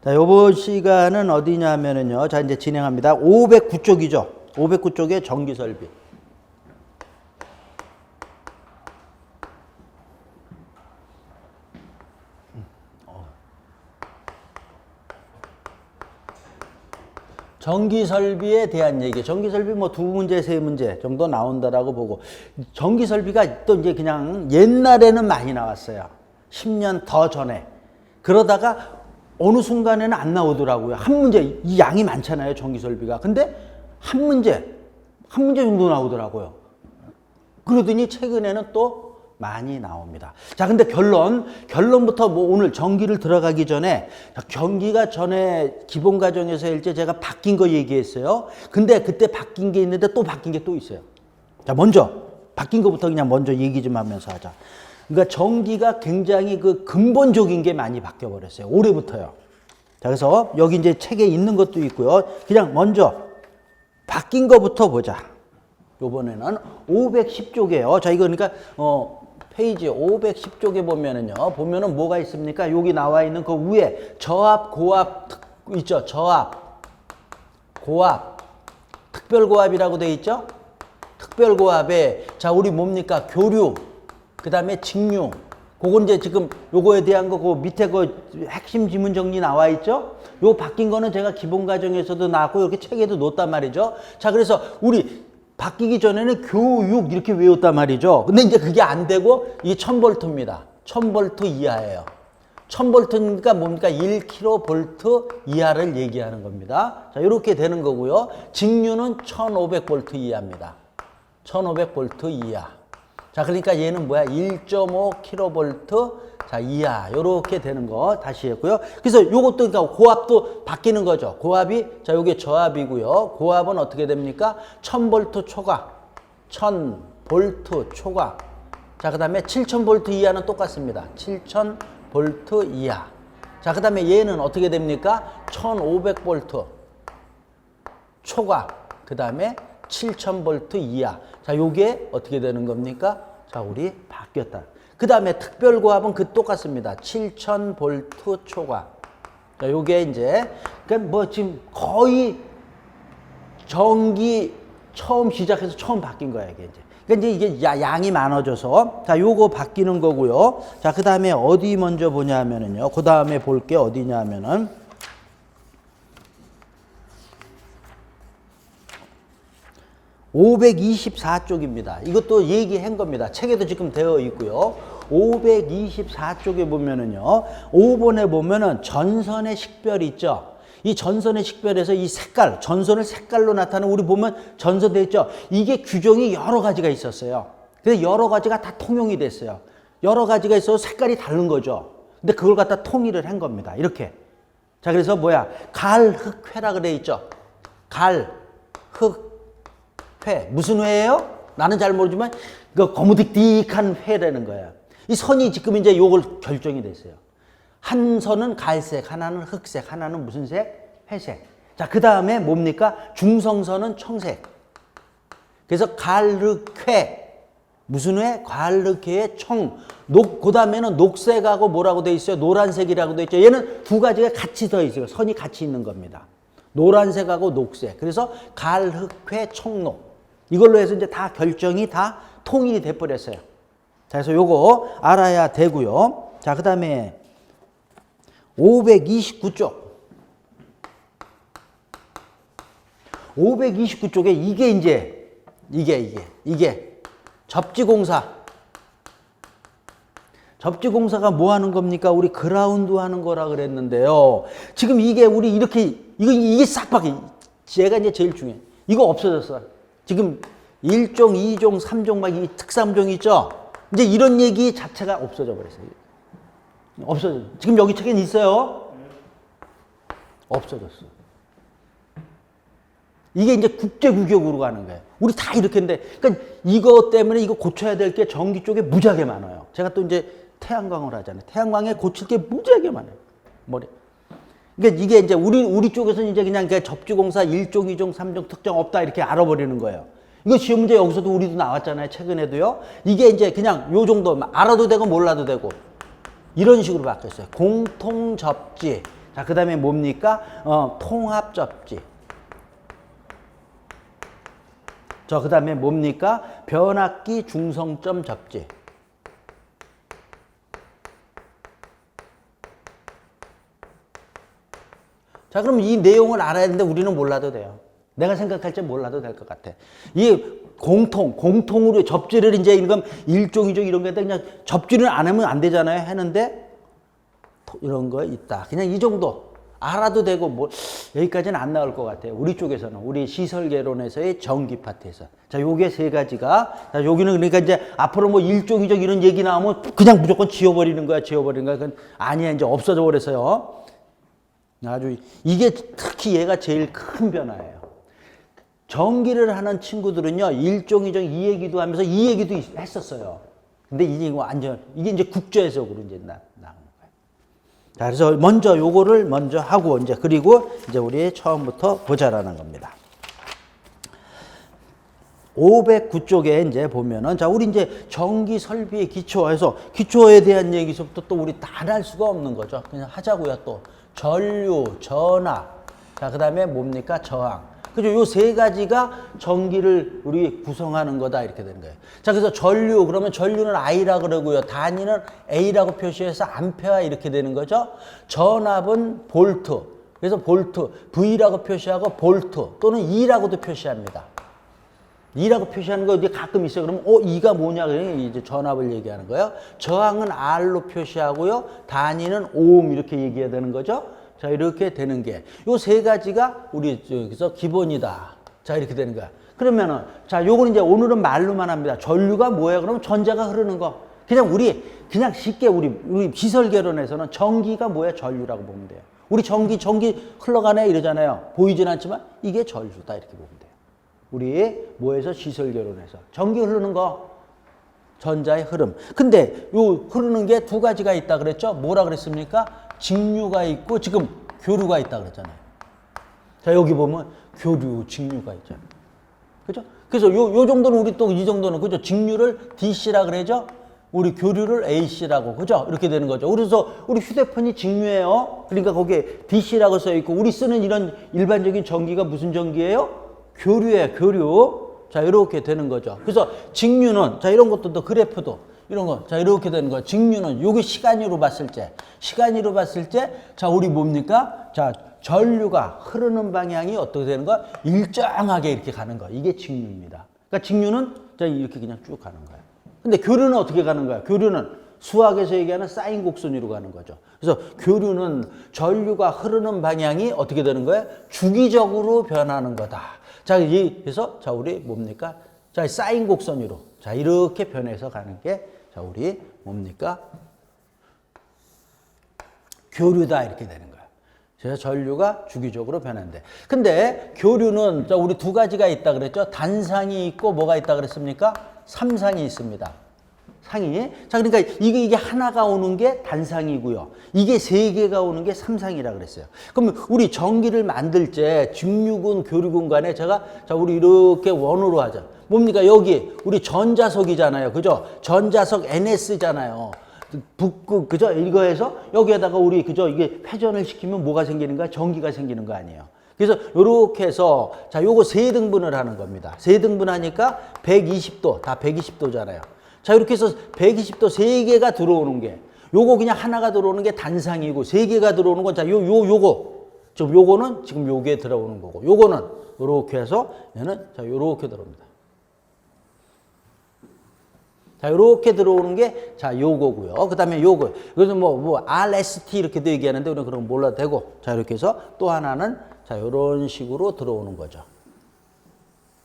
자, 요번 시간은 어디냐면은요. 자, 이제 진행합니다. 509쪽이죠. 509쪽의 전기 설비. 전기 설비에 대한 얘기. 전기 설비 뭐 2문제, 3문제 정도 나온다라고 보고. 전기 설비가 또 이제 그냥 옛날에는 많이 나왔어요. 10년 더 전에. 그러다가 어느 순간에는 안 나오더라고요. 한 문제, 이 양이 많잖아요, 전기 설비가. 근데 한 문제 정도 나오더라고요. 그러더니 최근에는 또 많이 나옵니다. 자, 근데 결론부터 뭐 오늘 전기를 들어가기 전에 전기가 전에 기본 과정에서 일제 제가 바뀐 거 얘기했어요. 근데 그때 바뀐 게 있는데 또 바뀐 게 또 있어요. 자, 먼저 바뀐 거부터 그냥 먼저 얘기 좀 하면서 하자. 그러니까 전기가 굉장히 그 근본적인 게 많이 바뀌어 버렸어요. 올해부터요. 자, 그래서 여기 이제 책에 있는 것도 있고요. 그냥 먼저 바뀐 거부터 보자. 요번에는 510쪽이에요. 자, 이거 그러니까 페이지 510쪽에 보면은 뭐가 있습니까? 여기 나와 있는 그 위에 저압, 고압 있죠? 저압, 고압, 특별고압이라고 돼 있죠? 특별고압에 자, 우리 뭡니까? 교류, 그 다음에 직류. 그건 이제 지금 요거에 대한 거, 그 밑에 그 핵심 지문 정리 나와 있죠? 요 바뀐 거는 제가 기본 과정에서도 나왔고, 이렇게 책에도 놓았단 말이죠. 자, 그래서 우리 바뀌기 전에는 교육 이렇게 외웠단 말이죠. 근데 이제 그게 안 되고, 이게 1000볼트입니다. 1000볼트 이하예요. 1000볼트니까 뭡니까? 1kV 이하를 얘기하는 겁니다. 자, 이렇게 되는 거고요. 직류는 1500볼트 이하입니다. 1500볼트 이하. 자, 그러니까 얘는 뭐야? 1.5kV 자, 이하. 요렇게 되는 거 다시 했고요. 그래서 요것도 그러니까 고압도 바뀌는 거죠. 고압이 자, 요게 저압이고요. 고압은 어떻게 됩니까? 1000V 초과. 1000V 초과. 자, 그다음에 7000V 이하는 똑같습니다. 7000V 이하. 자, 그다음에 얘는 어떻게 됩니까? 1500V 초과. 그다음에 7000V 이하. 자, 요게 어떻게 되는 겁니까? 자, 우리 바뀌었다. 그 다음에 특별고압은 그 똑같습니다. 7000V 초과. 자, 요게 이제, 그러니까 뭐 지금 거의 전기 처음 시작해서 처음 바뀐 거야, 이게 이제. 그러니까 이제 이게 양이 많아져서. 자, 요거 바뀌는 거고요. 자, 그 다음에 어디 먼저 보냐 하면은요. 그 다음에 볼 게 어디냐 하면은. 524쪽입니다. 이것도 얘기한 겁니다. 책에도 지금 되어 있고요. 524쪽에 보면은요. 5번에 보면은 전선의 식별 있죠. 이 전선의 식별에서 이 색깔, 전선을 색깔로 나타내는 우리 보면 전선 돼 있죠. 이게 규정이 여러 가지가 있었어요. 근데 여러 가지가 다 통용이 됐어요. 여러 가지가 있어서 색깔이 다른 거죠. 근데 그걸 갖다 통일을 한 겁니다. 이렇게. 자, 그래서 뭐야? 갈흑회라 그래 있죠. 갈흑 회. 무슨 회예요? 나는 잘 모르지만 그 거무딕딕한 회라는 거야. 이 선이 지금 이제 요걸 결정이 됐어요. 한 선은 갈색, 하나는 흑색, 하나는 무슨 색? 회색. 자, 그 다음에 뭡니까? 중성선은 청색. 그래서 갈흑회. 무슨 회? 갈흑회의 청. 그 다음에는 녹색하고 뭐라고 돼 있어요? 노란색이라고 돼 있죠. 얘는 두 가지가 같이 더 있어요. 선이 같이 있는 겁니다. 노란색하고 녹색. 그래서 갈흑회 청록. 이걸로 해서 이제 다 결정이 다 통일이 돼 버렸어요. 자, 그래서 요거 알아야 되고요. 자, 그 다음에 529쪽. 529쪽에 이게 이제, 이게 접지공사. 접지공사가 뭐 하는 겁니까? 우리 그라운드 하는 거라 그랬는데요. 지금 이게 우리 이렇게, 이게 싹 바뀌. 제가 이제 제일 중요해. 이거 없어졌어. 지금 1종, 2종, 3종 막 이 특삼종 있죠? 이제 이런 얘기 자체가 없어져 버렸어요. 없어져. 지금 여기 책엔 있어요? 없어졌어. 이게 이제 국제규격으로 가는 거예요. 우리 다 이렇게 했는데, 그러니까 이거 때문에 이거 고쳐야 될 게 전기 쪽에 무지하게 많아요. 제가 또 이제 태양광을 하잖아요. 태양광에 고칠 게 무지하게 많아요. 머리. 그러니까 이게 이제 우리 쪽에서는 이제 그냥 접지공사 1종, 2종, 3종 특정 없다 이렇게 알아버리는 거예요. 이거 시험 문제 여기서도 우리도 나왔잖아요. 최근에도요. 이게 이제 그냥 요 정도 알아도 되고 몰라도 되고 이런 식으로 바뀌었어요. 공통 접지. 자, 그 다음에 뭡니까? 통합접지. 그 다음에 뭡니까? 변압기 중성점 접지. 자, 그럼 이 내용을 알아야 되는데 우리는 몰라도 돼요. 내가 생각할 때 몰라도 될 것 같아. 이 공통으로 접지를 이제 이건 일종이종 이런 게 그냥 접지를 안 하면 안 되잖아요. 했는데 이런 거 있다. 그냥 이 정도 알아도 되고 뭐 여기까지는 안 나올 것 같아요. 우리 쪽에서는 우리 시설개론에서의 전기 파트에서. 자, 요게 세 가지가. 자, 여기는 그러니까 이제 앞으로 뭐 일종이종 이런 얘기 나오면 그냥 무조건 지워버리는 거야. 그건 아니야. 이제 없어져 버려서요. 아주 이게 특히 얘가 제일 큰 변화예요. 전기를 하는 친구들은요, 일종이종 이 얘기도 하면서 이 얘기도 했었어요. 근데 이게 완전 이게 이제 국제해석으로 이제 나오는 거예요. 자, 그래서 먼저 요거를 먼저 하고 이제 그리고 이제 우리 처음부터 보자라는 겁니다. 509쪽에 이제 보면은 자, 우리 이제 전기 설비의 기초에서 기초에 대한 얘기서부터 또 우리 다 할 수가 없는 거죠. 그냥 하자고요. 또 전류, 전압, 자, 그 다음에 뭡니까? 저항. 그죠? 요 세 가지가 전기를 우리 구성하는 거다. 이렇게 되는 거예요. 자, 그래서 전류, 그러면 전류는 I라 그러고요. 단위는 A라고 표시해서 암페어 이렇게 되는 거죠. 전압은 볼트. 그래서 볼트, V라고 표시하고 볼트 또는 E라고도 표시합니다. E라고 표시하는 거 이제 가끔 있어요. 그러면 E가 뭐냐? 그러면 이제 전압을 얘기하는 거예요. 저항은 R로 표시하고요. 단위는 오hm 이렇게 얘기해야 되는 거죠. 자, 이렇게 되는 게 요 세 가지가 우리 여기서 기본이다. 자, 이렇게 되는 거야. 그러면은 자, 요거는 이제 오늘은 말로만 합니다. 전류가 뭐예요? 그러면 전자가 흐르는 거. 그냥 쉽게 우리 시설개론에서는 전기가 뭐야? 전류라고 보면 돼요. 우리 전기 흘러가네 이러잖아요. 보이진 않지만 이게 전류다 이렇게 보면 돼요. 우리 뭐에서 시설개론에서 전기 흐르는 거, 전자의 흐름. 근데 요 흐르는 게 두 가지가 있다 그랬죠? 뭐라 그랬습니까? 직류가 있고 지금 교류가 있다 그랬잖아요. 자, 여기 보면 교류, 직류가 있잖아요. 그죠? 그래서 요 정도는 우리 또 이 정도는 그죠? 직류를 DC라 그러죠? 우리 교류를 AC라고 그죠? 이렇게 되는 거죠. 그래서 우리 휴대폰이 직류예요. 그러니까 거기에 DC라고 써 있고 우리 쓰는 이런 일반적인 전기가 무슨 전기예요? 교류예요, 교류. 자, 이렇게 되는 거죠. 그래서 직류는, 자, 이런 것도 또 그래프도, 이런 거, 자, 이렇게 되는 거예요. 직류는, 요게 시간으로 봤을 때, 자, 우리 뭡니까? 자, 전류가 흐르는 방향이 어떻게 되는 거? 일정하게 이렇게 가는 거. 이게 직류입니다. 그러니까 직류는, 자, 이렇게 그냥 쭉 가는 거예요. 근데 교류는 어떻게 가는 거야? 교류는 수학에서 얘기하는 사인 곡선으로 가는 거죠. 그래서 교류는 전류가 흐르는 방향이 어떻게 되는 거예요? 주기적으로 변하는 거다. 자, 그래서 자, 우리 뭡니까? 자, 사인 곡선으로. 자, 이렇게 변해서 가는 게 자, 우리 뭡니까? 교류다 이렇게 되는 거예요. 그래서 전류가 주기적으로 변하는데. 근데 교류는 자, 우리 두 가지가 있다 그랬죠? 단상이 있고 뭐가 있다 그랬습니까? 삼상이 있습니다. 상이. 자, 그러니까 이게 하나가 오는 게 단상이고요. 이게 세 개가 오는 게 삼상이라 그랬어요. 그럼 우리 전기를 만들 때 직류군, 교류군 간에 자, 우리 이렇게 원으로 하자. 뭡니까? 여기 우리 전자석이잖아요. 그죠? 전자석 NS잖아요. 그죠? 이거에서 여기에다가 우리 그죠? 이게 회전을 시키면 뭐가 생기는 거야? 전기가 생기는 거 아니에요. 그래서 요렇게 해서 자, 요거 세 등분을 하는 겁니다. 세 등분하니까 120도, 다 120도잖아요. 자, 이렇게 해서 120도 세 개가 들어오는 게, 요거 그냥 하나가 들어오는 게 단상이고, 세 개가 들어오는 건, 자, 요거는 지금 요게 들어오는 거고, 요거는 요렇게 해서, 얘는, 자, 요렇게 들어옵니다. 자, 요렇게 들어오는 게, 자, 요거고요. 그 다음에 요거. 그래서 RST 이렇게도 얘기하는데, 우리는 그런 거 몰라도 되고, 자, 이렇게 해서 또 하나는, 자, 요런 식으로 들어오는 거죠.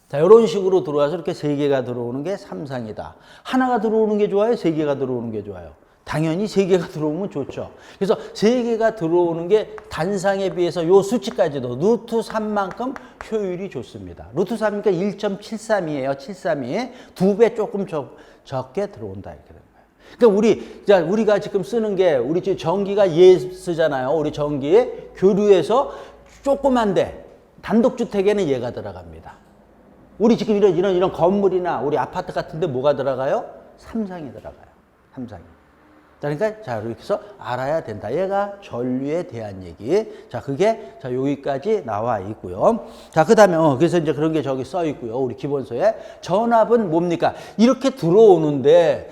자, 이런 식으로 들어와서 이렇게 세 개가 들어오는 게 삼상이다. 하나가 들어오는 게 좋아요? 세 개가 들어오는 게 좋아요? 당연히 세 개가 들어오면 좋죠. 그래서 세 개가 들어오는 게 단상에 비해서 요 수치까지도 루트 3만큼 효율이 좋습니다. 루트 3이니까 1.73이에요. 732. 2배 조금 적게 들어온다. 이렇게 되는 거예요. 그러니까 우리가 지금 쓰는 게 우리 지금 전기가 쓰잖아요. 우리 전기에 교류에서 조그만데 단독주택에는 얘가 들어갑니다. 우리 지금 이런 건물이나 우리 아파트 같은 데 뭐가 들어가요? 삼상이 들어가요. 삼상이. 자, 그러니까 자 이렇게 해서 알아야 된다. 얘가 전류에 대한 얘기. 자 그게 자 여기까지 나와 있고요. 자 그다음에 그래서 이제 그런 게 저기 써 있고요. 우리 기본서에 전압은 뭡니까? 이렇게 들어오는데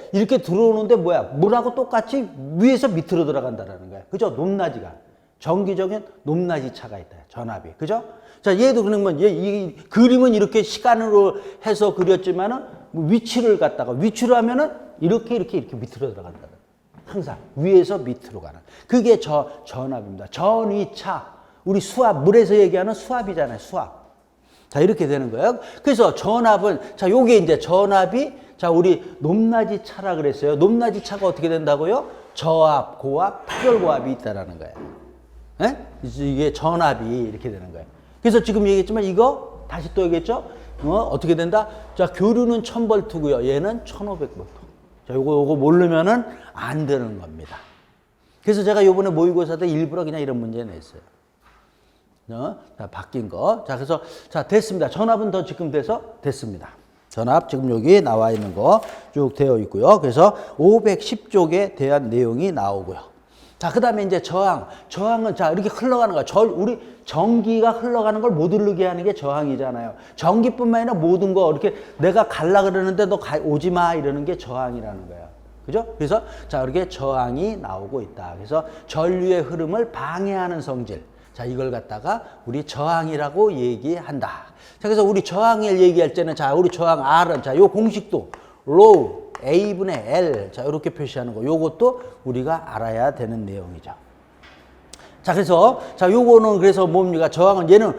뭐야? 물하고 똑같이 위에서 밑으로 들어간다라는 거야. 그죠? 높낮이가 정기적인 높낮이 차가 있다. 전압이 그죠? 자 얘도 그러면 이 그림은 이렇게 시간으로 해서 그렸지만은 위치를 갖다가 위치로 하면은 이렇게 밑으로 들어간다. 항상 위에서 밑으로 가는 그게 전압입니다. 전위차 우리 수압 물에서 얘기하는 수압이잖아요. 수압. 자 이렇게 되는 거예요. 그래서 전압은 자 요게 이제 전압이 자 우리 높낮이 차라 그랬어요. 높낮이 차가 어떻게 된다고요? 저압, 고압, 파열고압이 있다라는 거예요. 예? 이게 전압이 이렇게 되는 거예요. 그래서 지금 얘기했지만 이거 다시 또 얘기했죠. 어떻게 된다? 자 교류는 1000볼트고요. 얘는 1500볼트. 자, 요거 모르면은 안 되는 겁니다. 그래서 제가 요번에 모의고사 때 일부러 그냥 이런 문제 냈어요. 자, 바뀐 거. 자, 그래서, 자, 됐습니다. 전압은 더 지금 돼서 됐습니다. 전압 지금 여기 나와 있는 거 쭉 되어 있고요. 그래서 510쪽에 대한 내용이 나오고요. 자, 그 다음에 이제 저항은 자, 이렇게 흘러가는 거야. 우리 전기가 흘러가는 걸 못 흐르게 하는 게 저항이잖아요. 전기뿐만 아니라 모든 거 이렇게 내가 갈라 그러는데 너 오지 마 이러는 게 저항이라는 거예요. 그죠? 그래서 자, 이렇게 저항이 나오고 있다. 그래서 전류의 흐름을 방해하는 성질. 자, 이걸 갖다가 우리 저항이라고 얘기한다. 자, 그래서 우리 저항을 얘기할 때는 자, 우리 저항 R은 자, 요 공식도 로우 A분의 L. 자, 이렇게 표시하는 거. 요것도 우리가 알아야 되는 내용이죠. 자, 그래서, 자, 요거는 그래서 뭡니까? 저항은 얘는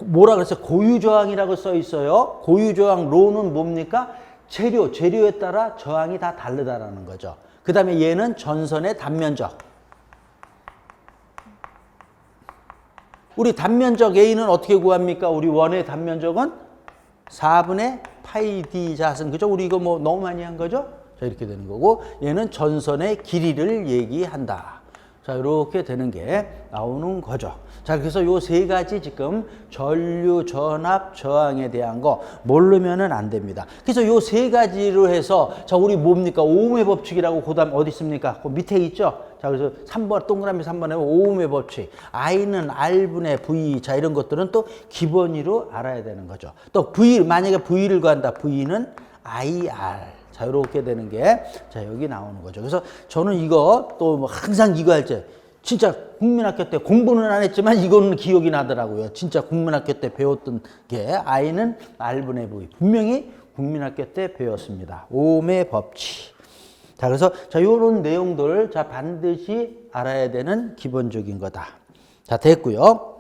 뭐라 그랬어요? 고유저항이라고 써 있어요. 고유저항 로는 뭡니까? 재료에 따라 저항이 다 다르다라는 거죠. 그 다음에 얘는 전선의 단면적. 우리 단면적 A는 어떻게 구합니까? 우리 원의 단면적은 4분의 파이 D 자승. 그죠? 우리 이거 뭐 너무 많이 한 거죠? 자, 이렇게 되는 거고, 얘는 전선의 길이를 얘기한다. 자, 이렇게 되는 게 나오는 거죠. 자, 그래서 요 세 가지 지금 전류, 전압, 저항에 대한 거 모르면은 안 됩니다. 그래서 요 세 가지로 해서 자, 우리 뭡니까? 오음의 법칙이라고 그다음 어디 있습니까? 그 밑에 있죠? 자, 그래서 3번, 동그라미 3번에 오음의 법칙. I는 R분의 V. 자, 이런 것들은 또 기본으로 알아야 되는 거죠. 또 V, 만약에 V를 구한다. V는 IR. 자, 이렇게 되는 게, 자, 여기 나오는 거죠. 그래서 저는 이거 또 뭐 항상 이거 할 때, 진짜 국민학교 때 공부는 안 했지만 이거는 기억이 나더라고요. 진짜 국민학교 때 배웠던 게, I는 R분의 V. 분명히 국민학교 때 배웠습니다. 오음의 법칙. 자, 그래서 자, 요런 내용들 자, 반드시 알아야 되는 기본적인 거다. 자, 됐고요.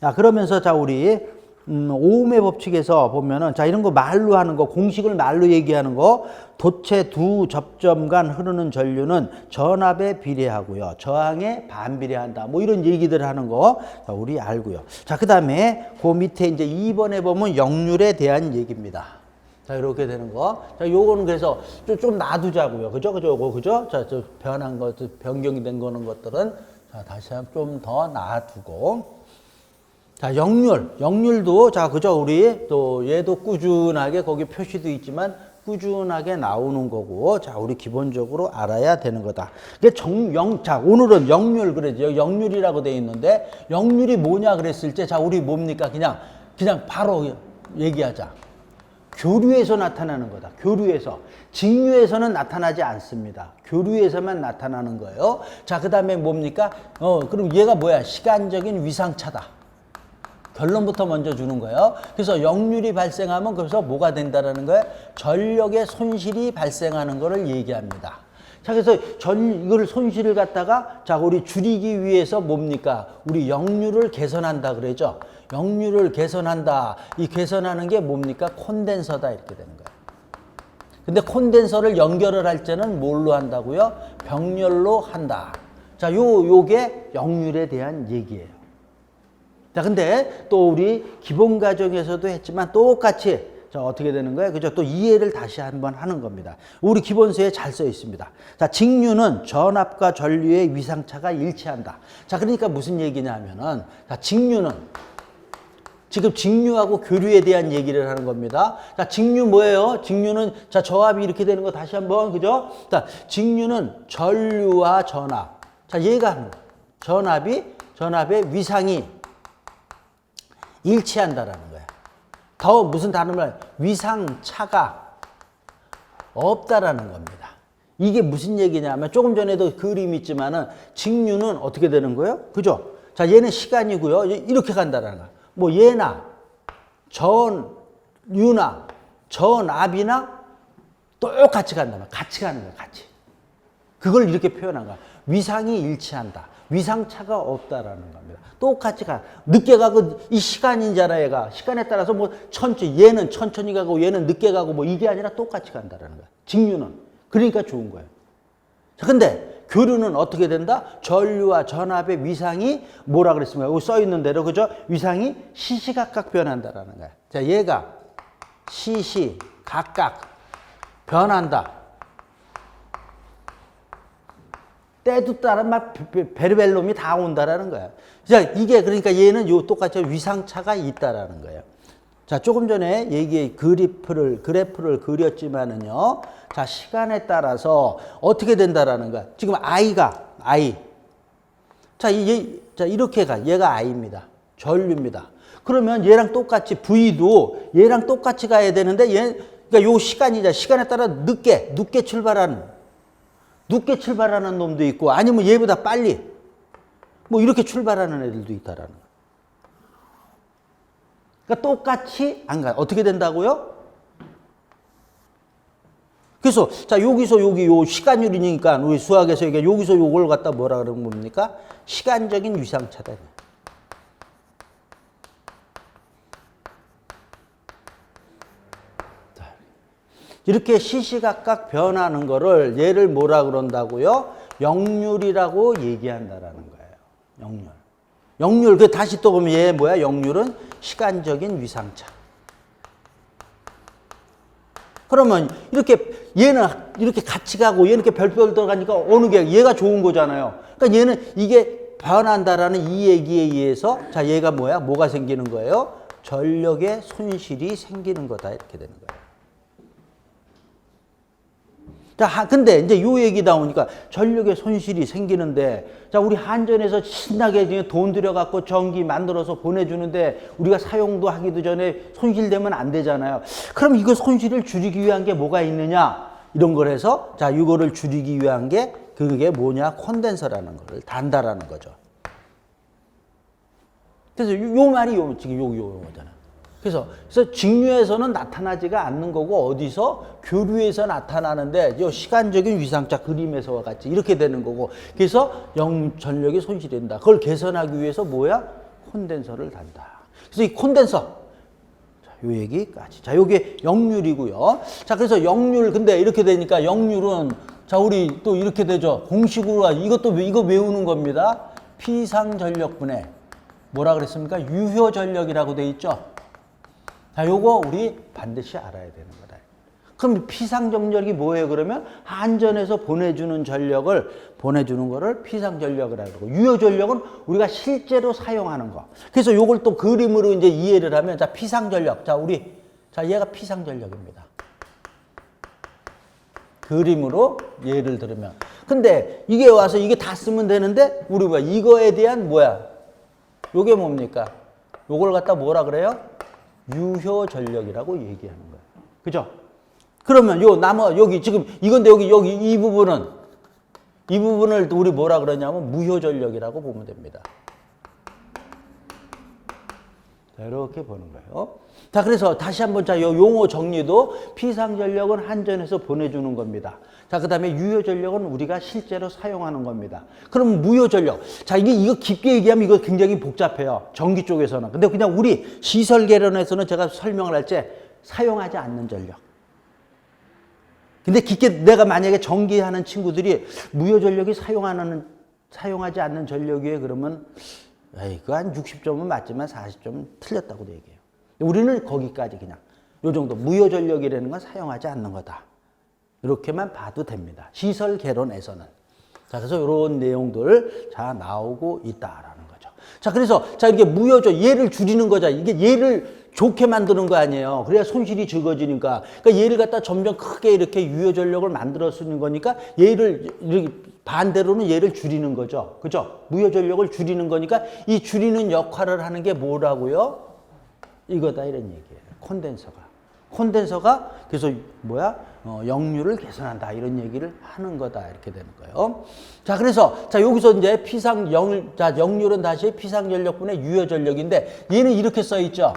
자, 그러면서 자, 우리 오음의 법칙에서 보면은 자, 이런 거 말로 하는 거, 공식을 말로 얘기하는 거, 도체 두 접점 간 흐르는 전류는 전압에 비례하고요. 저항에 반비례한다. 뭐 이런 얘기들 하는 거 자, 우리 알고요. 자, 그다음에 그 밑에 이제 2번에 보면 역률에 대한 얘기입니다. 자, 이렇게 되는 거. 자, 요거는 그래서 좀 놔두자고요. 그죠? 그죠? 자, 저 변한 것, 변경이 된 거는 것들은 자, 다시 좀 더 놔두고. 자, 역률도 자, 그죠? 우리 또 얘도 꾸준하게 거기 표시도 있지만 꾸준하게 나오는 거고. 자, 우리 기본적으로 알아야 되는 거다. 이게 자, 오늘은 역률 그러죠. 역률이라고 돼 있는데 역률이 뭐냐 그랬을 때 자, 우리 뭡니까? 그냥 바로 얘기하자. 교류에서 나타나는 거다. 교류에서. 직류에서는 나타나지 않습니다. 교류에서만 나타나는 거예요. 자, 그 다음에 뭡니까? 그럼 얘가 뭐야? 시간적인 위상차다. 결론부터 먼저 주는 거예요. 그래서 역률이 발생하면 그래서 뭐가 된다라는 거예요? 전력의 손실이 발생하는 거를 얘기합니다. 자, 그래서 이걸 손실을 갖다가 자, 우리 줄이기 위해서 뭡니까? 우리 역률을 개선한다 그러죠. 역률을 개선한다. 이 개선하는 게 뭡니까? 콘덴서다 이렇게 되는 거예요. 근데 콘덴서를 연결을 할 때는 뭘로 한다고요? 병렬로 한다. 자, 요게 역률에 대한 얘기예요. 자, 근데 또 우리 기본 과정에서도 했지만 똑같이 자, 어떻게 되는 거예요? 그죠? 또 이해를 다시 한번 하는 겁니다. 우리 기본서에 잘 써 있습니다. 자, 직류는 전압과 전류의 위상차가 일치한다. 자, 그러니까 무슨 얘기냐 하면은 자, 직류는 지금 직류하고 교류에 대한 얘기를 하는 겁니다. 자, 직류 뭐예요? 직류는, 자, 저합이 이렇게 되는 거 다시 한번, 그죠? 자, 직류는 전류와 전압. 자, 얘가 하는 거. 전압의 위상이 일치한다라는 거야. 더 무슨 다른 말, 위상차가 없다라는 겁니다. 이게 무슨 얘기냐면 조금 전에도 그림이 있지만은 직류는 어떻게 되는 거예요? 그죠? 자, 얘는 시간이고요. 이렇게 간다라는 거야. 뭐 얘나 전류나 전압이나 똑같이 간단 말이야. 같이 가는 거야, 같이. 그걸 이렇게 표현한 거야. 위상이 일치한다. 위상차가 없다라는 겁니다. 똑같이 가. 늦게 가고 이 시간이잖아, 얘가. 시간에 따라서 뭐 얘는 천천히 가고 얘는 늦게 가고 뭐 이게 아니라 똑같이 간다라는 거야. 직류는. 그러니까 좋은 거예요. 자, 근데 교류는 어떻게 된다? 전류와 전압의 위상이 뭐라 그랬습니까? 여기 써 있는 대로, 그죠? 위상이 시시각각 변한다라는 거야. 자, 얘가 시시각각 변한다. 때도 따라 막 베르벨 놈이 다 온다라는 거야. 자, 이게 그러니까 얘는 요 똑같이 위상차가 있다라는 거예요. 자, 조금 전에 그래프를 그렸지만은요. 자, 시간에 따라서 어떻게 된다라는 거야. 지금 I. 자, 자, 이렇게 가. 얘가 I입니다. 전류입니다. 그러면 얘랑 똑같이 V도 얘랑 똑같이 가야 되는데 그러니까 요 시간에 따라 늦게 출발하는 놈도 있고 아니면 얘보다 빨리 뭐 이렇게 출발하는 애들도 있다라는 거야. 그러니까 똑같이 안 가. 어떻게 된다고요? 그래서 자, 여기서 여기 요 시간율이니까 우리 수학에서 여기서 요걸 갖다 뭐라 그러는 겁니까? 시간적인 위상차다. 이렇게 시시각각 변하는 거를 얘를 뭐라 그런다고요? 역률이라고 얘기한다라는 거예요. 역률. 그 다시 또 보면 얘 뭐야? 역률은 시간적인 위상차. 그러면 얘는 이렇게 같이 가고 얘는 이렇게 별별 들어가니까 어느 게 얘가 좋은 거잖아요. 그러니까 얘는 이게 변한다라는 이 얘기에 의해서 자, 얘가 뭐야? 뭐가 생기는 거예요? 전력의 손실이 생기는 거다. 이렇게 되는 거예요. 자, 근데 이제 요 얘기 나오니까 전력의 손실이 생기는데, 자, 우리 한전에서 신나게 돈 들여갖고 전기 만들어서 보내주는데 우리가 사용도 하기도 전에 손실되면 안 되잖아요. 그럼 이거 손실을 줄이기 위한 게 뭐가 있느냐? 이런 걸 해서, 자, 이거를 줄이기 위한 게 그게 뭐냐? 콘덴서라는 거를 단다라는 거죠. 그래서 요 말이 지금 요거잖아요. 그래서 직류에서는 나타나지가 않는 거고 어디서 교류에서 나타나는데 요 시간적인 위상차 그림에서와 같이 이렇게 되는 거고 그래서 전력이 손실된다. 그걸 개선하기 위해서 뭐야? 콘덴서를 단다. 그래서 이 콘덴서 자, 요 얘기까지. 자, 요게 역률이고요. 자, 그래서 역률 근데 이렇게 되니까 역률은 자, 우리 또 이렇게 되죠. 공식으로 이거 외우는 겁니다. 피상전력분의 뭐라 그랬습니까? 유효전력이라고 돼 있죠. 자, 요거 우리 반드시 알아야 되는 거다. 그럼 피상전력이 뭐예요? 그러면 한전에서 보내주는 거를 피상전력을 하고 유효전력은 우리가 실제로 사용하는 거. 그래서 요걸 또 그림으로 이제 이해를 하면 자, 피상전력. 자, 얘가 피상전력입니다. 그림으로 예를 들으면. 근데 이게 와서 이게 다 쓰면 되는데 우리 이거에 대한 요게 뭡니까? 요걸 갖다 뭐라 그래요? 유효전력이라고 얘기하는 거예요. 그죠? 그러면 여기 지금 이건데 여기 이 부분을 우리 뭐라 그러냐면 무효전력이라고 보면 됩니다. 자, 이렇게 보는 거예요. 자, 그래서 다시 한번 자, 용어 정리도 피상전력은 한전에서 보내주는 겁니다. 자, 그 다음에 유효전력은 우리가 실제로 사용하는 겁니다. 그럼 무효전력. 자, 이거 깊게 얘기하면 이거 굉장히 복잡해요. 전기 쪽에서는. 근데 그냥 우리 시설 개론에서는 제가 설명을 할 때 사용하지 않는 전력. 근데 깊게 내가 만약에 전기하는 친구들이 무효전력이 사용하지 않는 전력이에요. 그러면 그거 한 60점은 맞지만 40점은 틀렸다고 얘기해요. 우리는 거기까지 그냥 요 정도 무효전력이라는 건 사용하지 않는 거다. 이렇게만 봐도 됩니다. 시설 개론에서는. 자, 그래서 이런 내용들 자 나오고 있다라는 거죠. 자, 그래서 자, 이렇게 무효죠. 얘를 줄이는 거죠. 이게 얘를 좋게 만드는 거 아니에요. 그래야 손실이 적어지니까. 그러니까 얘를 갖다 점점 크게 이렇게 유효 전력을 만들어 쓰는 거니까 얘를 이렇게 반대로는 얘를 줄이는 거죠. 그죠? 무효 전력을 줄이는 거니까 이 줄이는 역할을 하는 게 뭐라고요? 이거다 이런 얘기예요. 콘덴서가 그래서 뭐야? 역류를 개선한다 이런 얘기를 하는 거다 이렇게 되는 거예요. 자, 그래서 자, 여기서 이제 역류는 다시 피상전력분의 유효 전력인데 얘는 이렇게 써 있죠.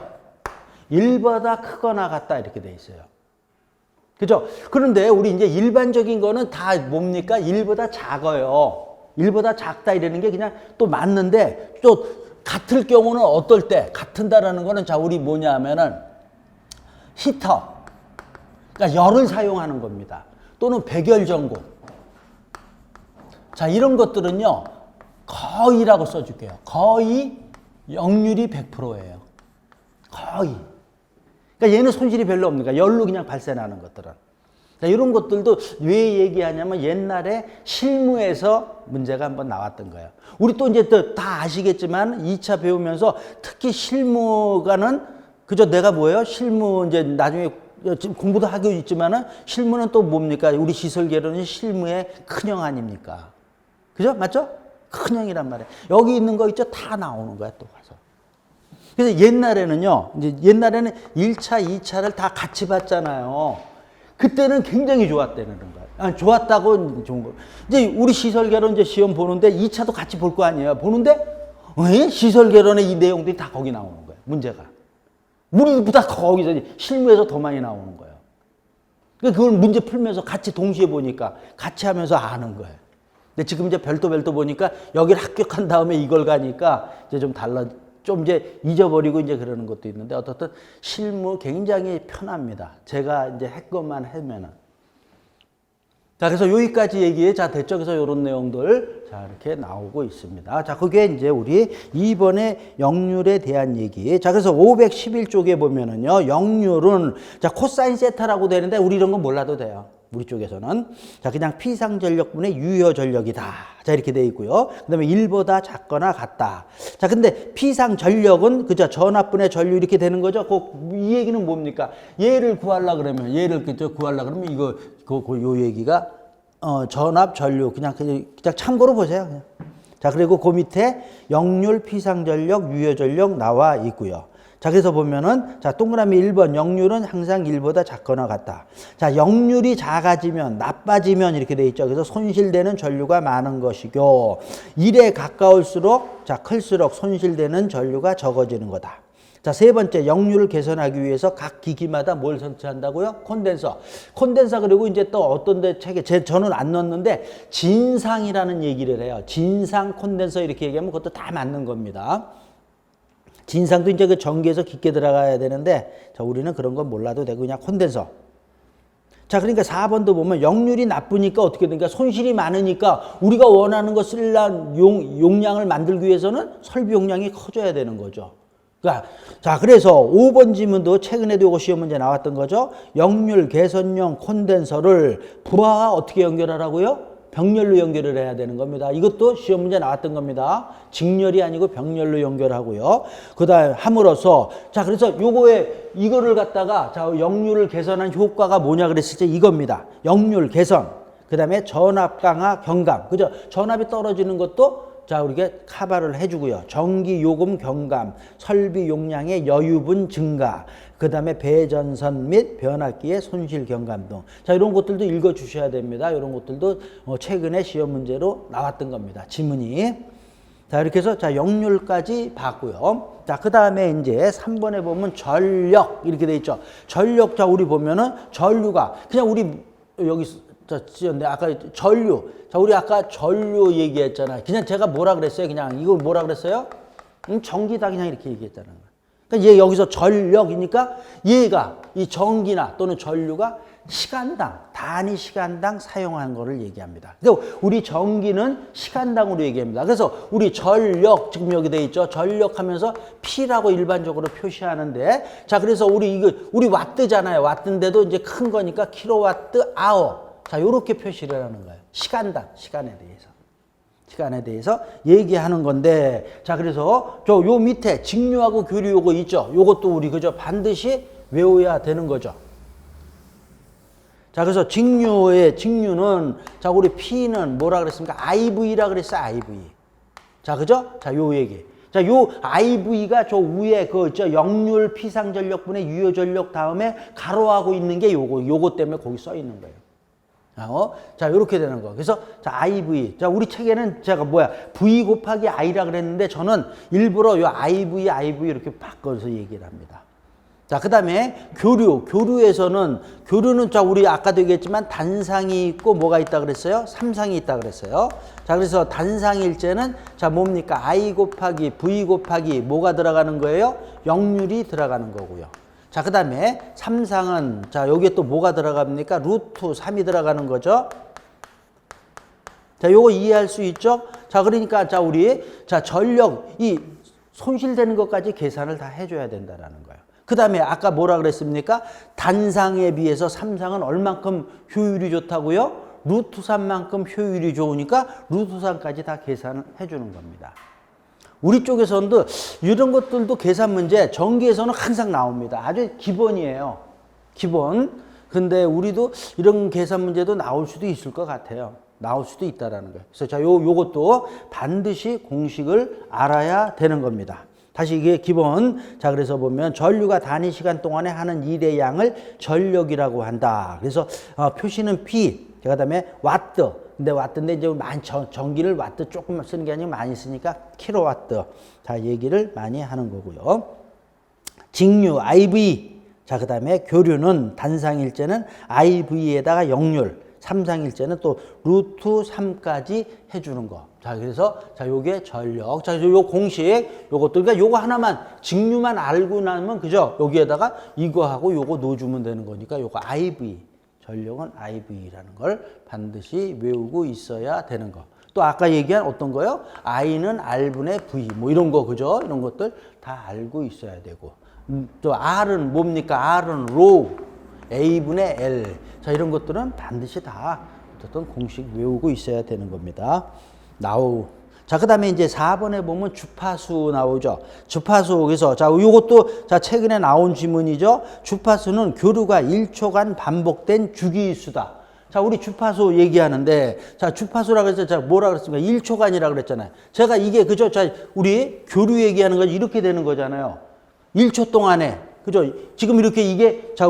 1보다 크거나 같다 이렇게 돼 있어요. 그죠? 그런데 우리 이제 일반적인 거는 다 뭡니까? 1보다 작아요. 1보다 작다 이러는 게 그냥 또 맞는데 또 같을 경우는 어떨 때? 같은다라는 거는 자, 우리 뭐냐 하면은 히터. 그러니까 열을 사용하는 겁니다. 또는 백열전구. 자, 이런 것들은요. 거의라고 써줄게요. 거의 역률이 100%예요. 거의. 그러니까 얘는 손실이 별로 없는 거야. 열로 그냥 발생하는 것들은. 자, 이런 것들도 왜 얘기하냐면 옛날에 실무에서 문제가 한번 나왔던 거예요. 우리 또 이제 또 다 아시겠지만 2차 배우면서 특히 실무가는 그저 내가 뭐예요? 실무 이제 나중에 지금 공부도 하고 있지만은 실무는 또 뭡니까? 우리 시설계로는 실무의 큰형 아닙니까? 그죠? 맞죠? 큰형이란 말이에요. 여기 있는 거 있죠? 다 나오는 거야, 또 가서. 그래서 옛날에는요, 이제 옛날에는 1차, 2차를 다 같이 봤잖아요. 그때는 굉장히 좋았다는 거예요. 아니, 좋았다고 좋은 거. 이제 우리 시설개론 이제 시험 보는데 2차도 같이 볼 거 아니에요. 보는데, 왜? 시설개론의 이 내용들이 다 거기 나오는 거예요. 문제가. 우리보다 거기서 실무에서 더 많이 나오는 거예요. 그러니까 그걸 문제 풀면서 같이 동시에 보니까 같이 하면서 아는 거예요. 근데 지금 이제 별도 보니까 여기를 합격한 다음에 이걸 가니까 이제 좀 좀 이제 잊어버리고 이제 그러는 것도 있는데 어떻든 실무 굉장히 편합니다. 제가 이제 했것만 하면은. 자, 그래서 여기까지 얘기해. 자, 됐죠? 그래서 이런 내용들. 자, 이렇게 나오고 있습니다. 자, 그게 이제 우리 2번의 역률에 대한 얘기. 자, 그래서 511쪽에 보면은요, 역률은, 자, 코사인 세타라고 되는데, 우리 이런 건 몰라도 돼요. 우리 쪽에서는. 자, 그냥 피상전력분의 유효 전력이다. 자, 이렇게 돼 있고요. 그 다음에 1보다 작거나 같다. 자, 근데 피상전력은, 그죠? 전압분의 전류 이렇게 되는 거죠? 이 얘기는 뭡니까? 얘를 구하려고 그러면, 요 얘기가, 전압, 전류. 그냥 참고로 보세요. 그냥. 자, 그리고 그 밑에 역률, 피상전력, 유효전력 나와 있고요. 자, 그래서 보면은, 자, 동그라미 1번, 역률은 항상 1보다 작거나 같다. 자, 역률이 작아지면, 나빠지면 이렇게 돼 있죠. 그래서 손실되는 전류가 많은 것이고, 1에 가까울수록, 자, 클수록 손실되는 전류가 적어지는 거다. 자, 세 번째, 역률을 개선하기 위해서 각 기기마다 뭘 설치한다고요? 콘덴서. 그리고 이제 또 어떤 데 책에, 저는 안 넣었는데, 진상이라는 얘기를 해요. 진상 콘덴서 이렇게 얘기하면 그것도 다 맞는 겁니다. 진상도 이제 그 전기에서 깊게 들어가야 되는데, 자, 우리는 그런 건 몰라도 되고, 그냥 콘덴서. 자, 그러니까 4번도 보면 역률이 나쁘니까 어떻게 되니까 손실이 많으니까 우리가 원하는 거 쓸란 용량을 만들기 위해서는 설비 용량이 커져야 되는 거죠. 그러니까, 자, 그래서 5번 지문도 최근에도 이거 시험 문제 나왔던 거죠. 역률 개선용 콘덴서를 불화와 어떻게 연결하라고요? 병렬로 연결을 해야 되는 겁니다. 이것도 시험 문제 나왔던 겁니다. 직렬이 아니고 병렬로 연결하고요. 그다음 함으로써 자, 그래서 이거를 갖다가 자, 역률을 개선한 효과가 뭐냐 그랬을 때 이겁니다. 역률 개선. 그다음에 전압 강화 경감. 그죠? 전압이 떨어지는 것도 자, 우리가 커버를 해주고요. 전기 요금 경감, 설비 용량의 여유분 증가, 그 다음에 배전선 및 변압기의 손실 경감 등. 자, 이런 것들도 읽어주셔야 됩니다. 이런 것들도 최근에 시험 문제로 나왔던 겁니다. 지문이. 자, 이렇게 해서 자, 역률까지 봤고요. 자, 그 다음에 이제 3번에 보면 전력 이렇게 돼 있죠. 전력, 자, 우리 보면은 전류가 그냥 우리 여기 자, 아까 전류. 자, 우리 아까 전류 얘기했잖아요. 그냥 제가 뭐라 그랬어요? 그냥 이거 뭐라 그랬어요? 전기다 그냥 이렇게 얘기했잖아요. 그러니까 얘 여기서 전력이니까 얘가 이 전기나 또는 전류가 단위 시간당 사용한 거를 얘기합니다. 그러니까 우리 전기는 시간당으로 얘기합니다. 그래서 우리 전력 지금 여기 돼 있죠. 전력하면서 P라고 일반적으로 표시하는데 자, 그래서 우리 와트잖아요. 와트인데도 이제 큰 거니까 킬로와트 아워. 자, 요렇게 표시를 하는 거예요. 시간당, 시간에 대해서. 시간에 대해서 얘기하는 건데, 자, 그래서 요 밑에 직류하고 교류 요거 있죠? 요것도 우리 그죠? 반드시 외워야 되는 거죠. 자, 그래서 직류는, 자, 우리 P는 뭐라 그랬습니까? IV라 그랬어요, IV. 자, 그죠? 자, 요 얘기. 자, 요 IV가 저 위에 역률 피상전력분의 유효전력 다음에 가로하고 있는 게 요거 때문에 거기 써 있는 거예요. 자, 요렇게 되는 거. 그래서, 자, IV. 자, 우리 책에는 제가 V 곱하기 I라 그랬는데 저는 일부러 요 IV 이렇게 바꿔서 얘기를 합니다. 자, 그 다음에 교류는 자, 우리 아까도 얘기했지만 단상이 있고 뭐가 있다 그랬어요? 삼상이 있다 그랬어요. 자, 그래서 단상일제는 자, 뭡니까? I 곱하기 V 곱하기 뭐가 들어가는 거예요? 역률이 들어가는 거고요. 자, 그 다음에 삼상은 자, 여기에 또 뭐가 들어갑니까? 루트 3이 들어가는 거죠. 자, 요거 이해할 수 있죠? 자, 그러니까 자, 우리 자, 전력 이 손실되는 것까지 계산을 다 해줘야 된다라는 거예요. 그 다음에 아까 뭐라 그랬습니까? 단상에 비해서 삼상은 얼만큼 효율이 좋다고요? 루트 3만큼 효율이 좋으니까 루트 3까지 다 계산을 해주는 겁니다. 우리 쪽에서도 이런 것들도 계산 문제 전기에서는 항상 나옵니다. 아주 기본이에요. 기본. 근데 우리도 이런 계산 문제도 나올 수도 있을 것 같아요. 나올 수도 있다라는 거예요. 그래서 자, 요것도 반드시 공식을 알아야 되는 겁니다. 다시 이게 기본. 자, 그래서 보면 전류가 단위 시간 동안에 하는 일의 양을 전력이라고 한다. 그래서 표시는 P. 그다음에 와트. 근데 와트인데 이제 많이 전기를 와트 조금만 쓰는 게 아니고 많이 쓰니까 킬로와트. 자, 얘기를 많이 하는 거고요. 직류 IV. 자, 그다음에 교류는 단상일제는 IV에다가 역률. 삼상일제는 또 루트 3까지 해주는 거. 자, 그래서 자, 요게 전력. 자, 요 공식 요것도 그러니까 요거 하나만 직류만 알고 나면 그죠? 여기에다가 이거하고 요거 넣어주면 되는 거니까 요거 IV. 전력은 IV라는 걸 반드시 외우고 있어야 되는 거. 또 아까 얘기한 어떤 거요? I는 R분의 V 뭐 이런 거 그죠? 이런 것들 다 알고 있어야 되고. 또 R은 뭡니까? R은 로우. A분의 L. 자, 이런 것들은 반드시 다 어떤 공식 외우고 있어야 되는 겁니다. 자, 그 다음에 이제 4번에 보면 주파수 나오죠. 주파수, 그래서, 자, 요것도, 자, 최근에 나온 지문이죠. 주파수는 교류가 1초간 반복된 주기수다. 자, 우리 주파수 얘기하는데, 자, 주파수라고 해서, 자, 뭐라 그랬습니까? 1초간이라고 그랬잖아요. 제가 이게, 그죠? 자, 우리 교류 얘기하는 건 이렇게 되는 거잖아요. 1초 동안에. 그죠? 지금 이렇게 이게, 자,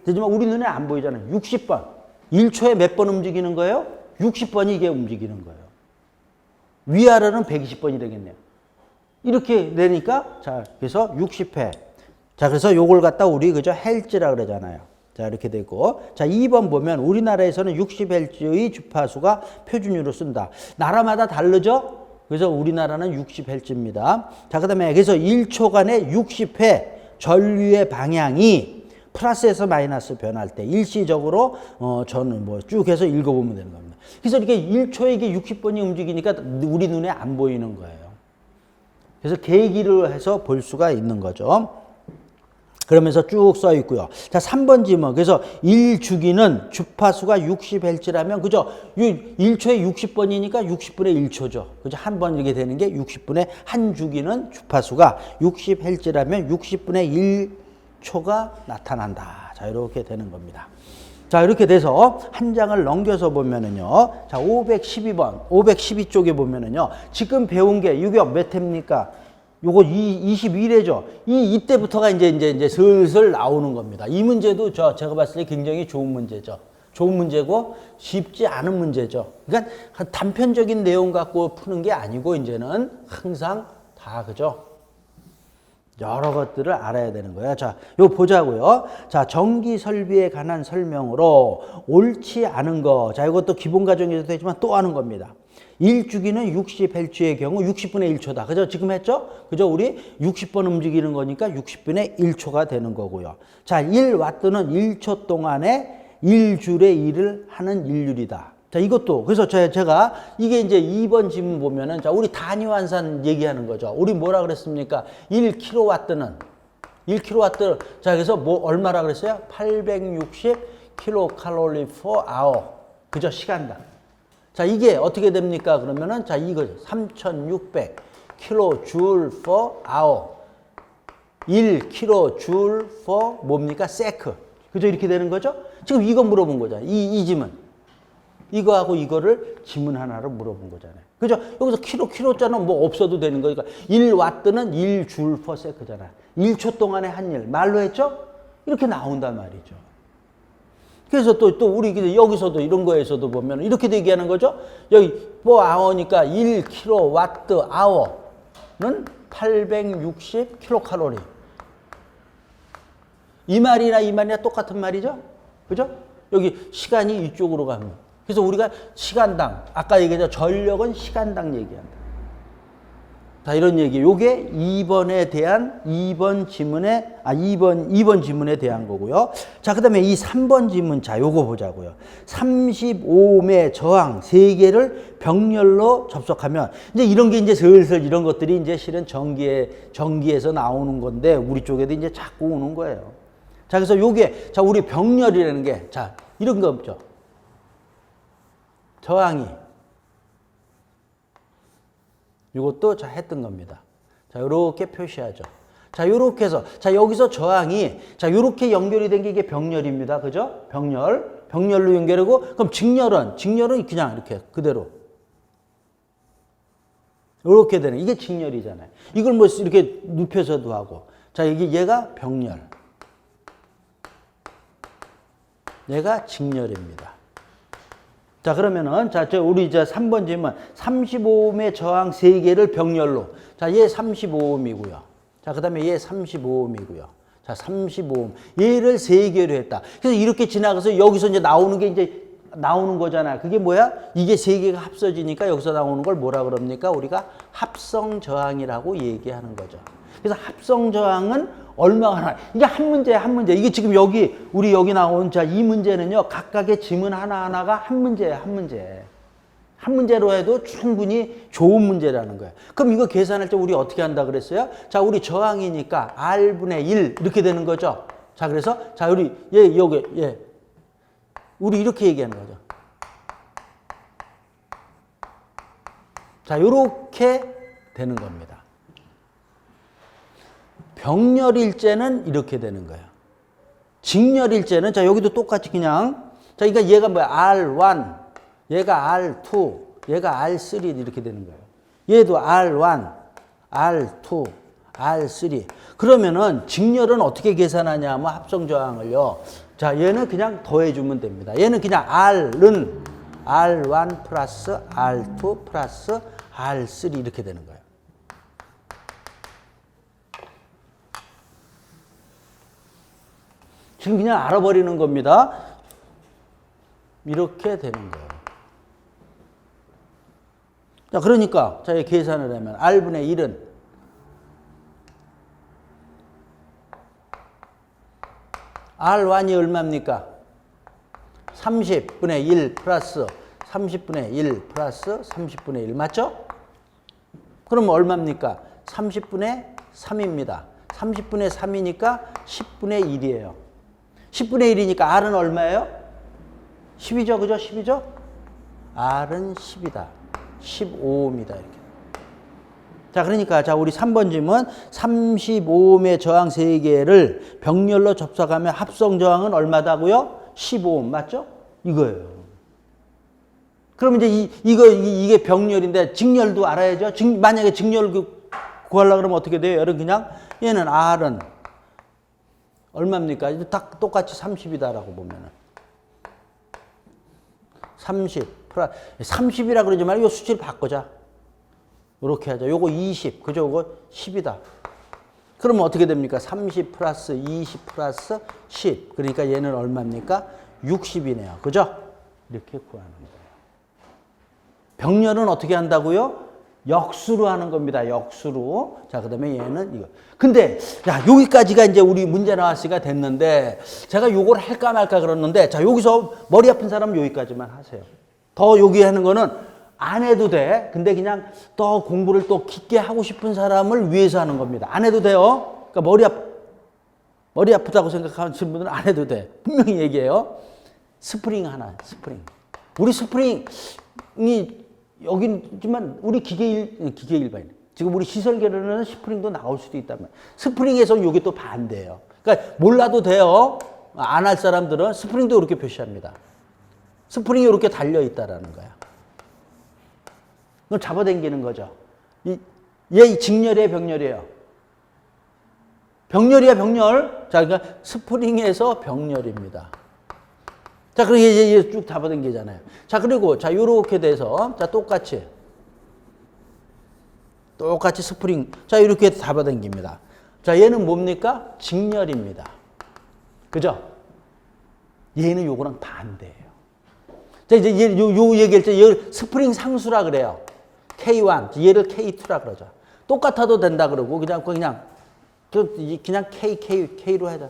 되지만 우리 눈에 안 보이잖아요. 60번. 1초에 몇 번 움직이는 거예요? 60번이 이게 움직이는 거예요. 위아래는 120번이 되겠네요. 이렇게 되니까, 자, 그래서 60회. 자, 그래서 요걸 갖다 우리, 그죠? 헬츠라 그러잖아요. 자, 이렇게 되고. 자, 2번 보면 우리나라에서는 60헬츠의 주파수가 표준으로 쓴다. 나라마다 다르죠? 그래서 우리나라는 60헬츠입니다. 자, 그 다음에 그래서 1초간에 60회 전류의 방향이 플러스에서 마이너스 변할 때 일시적으로 저는 뭐 쭉 해서 읽어보면 되는 겁니다. 그래서 이렇게 1초에 이게 60번이 움직이니까 우리 눈에 안 보이는 거예요. 그래서 계기를 해서 볼 수가 있는 거죠. 그러면서 쭉 써 있고요. 자, 3번 지문. 그래서 1주기는 주파수가 60Hz라면, 그죠? 1초에 60번이니까 60분의 1초죠. 그죠? 한 번 이렇게 되는 게 60분의 한 주기는 주파수가 60Hz라면 60분의 1초가 나타난다. 자, 이렇게 되는 겁니다. 자, 이렇게 돼서 한 장을 넘겨서 보면은요. 자, 512번, 512쪽에 보면은요. 지금 배운 게 이게 몇 회입니까? 요거 21회죠. 이때부터가 이제 슬슬 나오는 겁니다. 이 문제도 제가 봤을 때 굉장히 좋은 문제죠. 좋은 문제고 쉽지 않은 문제죠. 그러니까 단편적인 내용 갖고 푸는 게 아니고 이제는 항상 다 그죠. 여러 것들을 알아야 되는 거예요. 자, 요 보자고요. 자, 전기 설비에 관한 설명으로 옳지 않은 거. 자, 이것도 기본 과정에서도 했지만 또 하는 겁니다. 1주기는 60Hz의 경우 60분의 1초다. 그죠? 지금 했죠? 그죠? 우리 60번 움직이는 거니까 60분의 1초가 되는 거고요. 자, 1와트는 1초 동안에 1줄의 일을 하는 일률이다. 자, 이것도, 그래서 제가 이게 이제 2번 지문 보면은, 자, 우리 단위 환산 얘기하는 거죠. 우리 뭐라 그랬습니까? 1kW는, 1kW, 자, 그래서 뭐, 얼마라 그랬어요? 860 kcal per hour. 그죠? 시간당. 자, 이게 어떻게 됩니까? 그러면은, 자, 이거 3600 kJ per hour. 1 kJ per 뭡니까? sec. 그죠? 이렇게 되는 거죠? 지금 이거 물어본 거잖아요. 이 지문. 이거하고 이거를 지문 하나로 물어본 거잖아요. 그죠? 여기서 킬로짜는 뭐 없어도 되는 거니까 1와트는 1줄 per sec잖아요. 1초 동안의 한 일. 말로 했죠? 이렇게 나온단 말이죠. 그래서 또 우리 여기서도 이런 거에서도 보면 이렇게 얘기하는 거죠. 여기 per hour니까 1 킬로와트 hour는 860 킬로칼로리. 이 말이나 똑같은 말이죠. 그죠? 여기 시간이 이쪽으로 가면. 그래서 우리가 시간당, 아까 얘기했죠. 전력은 시간당 얘기한다. 자, 이런 얘기. 요게 2번에 대한 2번 지문에 대한 거고요. 자, 그 다음에 이 3번 지문. 자, 요거 보자고요. 35옴의 저항 3개를 병렬로 접속하면, 이제 이런 게 이제 슬슬 이런 것들이 이제 실은 전기에서 나오는 건데, 우리 쪽에도 이제 자꾸 오는 거예요. 자, 그래서 요게, 자, 우리 병렬이라는 게, 자, 이런 거 없죠. 저항이. 이것도 자, 했던 겁니다. 자, 요렇게 표시하죠. 자, 요렇게 해서, 자, 여기서 저항이, 자, 요렇게 연결이 된 게 이게 병렬입니다. 그죠? 병렬로 연결하고, 그럼 직렬은 그냥 이렇게 그대로. 요렇게 되는, 이게 직렬이잖아요. 이걸 뭐 이렇게 눕혀서도 하고. 자, 이게 얘가 병렬. 얘가 직렬입니다. 자, 그러면은, 자, 우리 이제 3번 질문. 35옴의 저항 3개를 병렬로. 자, 얘 35옴이고요. 자, 그 다음에 얘 35옴이고요. 자, 35옴. 얘를 3개로 했다. 그래서 이렇게 지나가서 여기서 이제 나오는 게 이제 나오는 거잖아. 그게 뭐야? 이게 3개가 합쳐지니까 여기서 나오는 걸 뭐라 그럽니까? 우리가 합성 저항이라고 얘기하는 거죠. 그래서 합성 저항은 얼마가 나? 이게 한 문제. 이게 지금 우리 여기 나온 자, 이 문제는요, 각각의 지문 하나하나가 한 문제예요, 한 문제. 한 문제로 해도 충분히 좋은 문제라는 거예요. 그럼 이거 계산할 때 우리 어떻게 한다 그랬어요? 자, 우리 저항이니까 R분의 1 이렇게 되는 거죠. 자, 그래서, 자, 우리, 우리 이렇게 얘기하는 거죠. 자, 요렇게 되는 겁니다. 병렬일제는 이렇게 되는 거예요. 직렬일제는, 자, 여기도 똑같이 그냥, 자, 그러니까 얘가 뭐야? R1, 얘가 R2, 얘가 R3 이렇게 되는 거예요. 얘도 R1, R2, R3. 그러면은 직렬은 어떻게 계산하냐 하면 합성저항을요. 자, 얘는 그냥 더해주면 됩니다. 얘는 그냥 R은 R1 플러스 R2 플러스 R3 이렇게 되는 거예요. 지금 그냥 알아버리는 겁니다. 이렇게 되는 거예요. 자, 그러니까, 자, 계산을 하면, R분의 1은 R1이 얼마입니까? 30분의 1 플러스 30분의 1 플러스 30분의 1. 맞죠? 그럼 얼마입니까? 30분의 3입니다. 30분의 3이니까 10분의 1이에요. 10분의 1이니까 R은 얼마예요? 10이죠? 그죠? 10이죠? R은 10이다. 15옴이다. 이렇게. 자, 그러니까, 자, 우리 3번 질문. 35옴의 저항 3개를 병렬로 접속하면 합성 저항은 얼마다고요? 15옴. 맞죠? 이거예요. 그럼 이제 이게 병렬인데, 직렬도 알아야죠? 만약에 직렬 구하려고 그러면 어떻게 돼요? 여러분, 그냥, 얘는 R은 얼마입니까? 이제 다 똑같이 30이다라고 보면은. 30 플러스 30이라 그러지 말고 이 수치를 바꾸자. 이렇게 하자. 요거 20. 그죠? 요거 10이다. 그러면 어떻게 됩니까? 30 플러스 20 플러스 10. 그러니까 얘는 얼마입니까? 60이네요. 그죠? 이렇게 구하는 거예요. 병렬은 어떻게 한다고요? 역수로 하는 겁니다. 역수로. 자, 그 다음에 얘는 이거. 근데, 야, 여기까지가 이제 우리 문제 나왔으니까 됐는데, 제가 요걸 할까 말까 그랬는데, 자, 여기서 머리 아픈 사람은 여기까지만 하세요. 더 여기 하는 거는 안 해도 돼. 근데 그냥 더 공부를 또 깊게 하고 싶은 사람을 위해서 하는 겁니다. 안 해도 돼요. 그러니까 머리 아프다고 생각하시는 분들은 안 해도 돼. 분명히 얘기해요. 스프링 하나, 스프링. 우리 스프링, 여기지만 우리 기계 일반인. 지금 우리 시설 결혼은 스프링도 나올 수도 있단 말이에요. 스프링에서 이게 또 반대예요. 그러니까 몰라도 돼요. 안 할 사람들은 스프링도 이렇게 표시합니다. 스프링이 이렇게 달려 있다라는 거야. 이걸 잡아당기는 거죠. 얘 직렬이에요, 병렬이에요? 병렬이야, 병렬. 자, 그러니까 스프링에서 병렬입니다. 자, 그리고 얘 쭉 잡아당기잖아요. 자, 그리고 자, 요렇게 돼서 자, 똑같이 스프링. 자, 이렇게 잡아당깁니다. 자, 얘는 뭡니까? 직렬입니다. 그죠? 얘는 요거랑 반대예요. 자, 이제 요 얘기할 때 얘를 스프링 상수라 그래요. K1, 얘를 K2라 그러죠. 똑같아도 된다 그러고 그냥 K로 하자.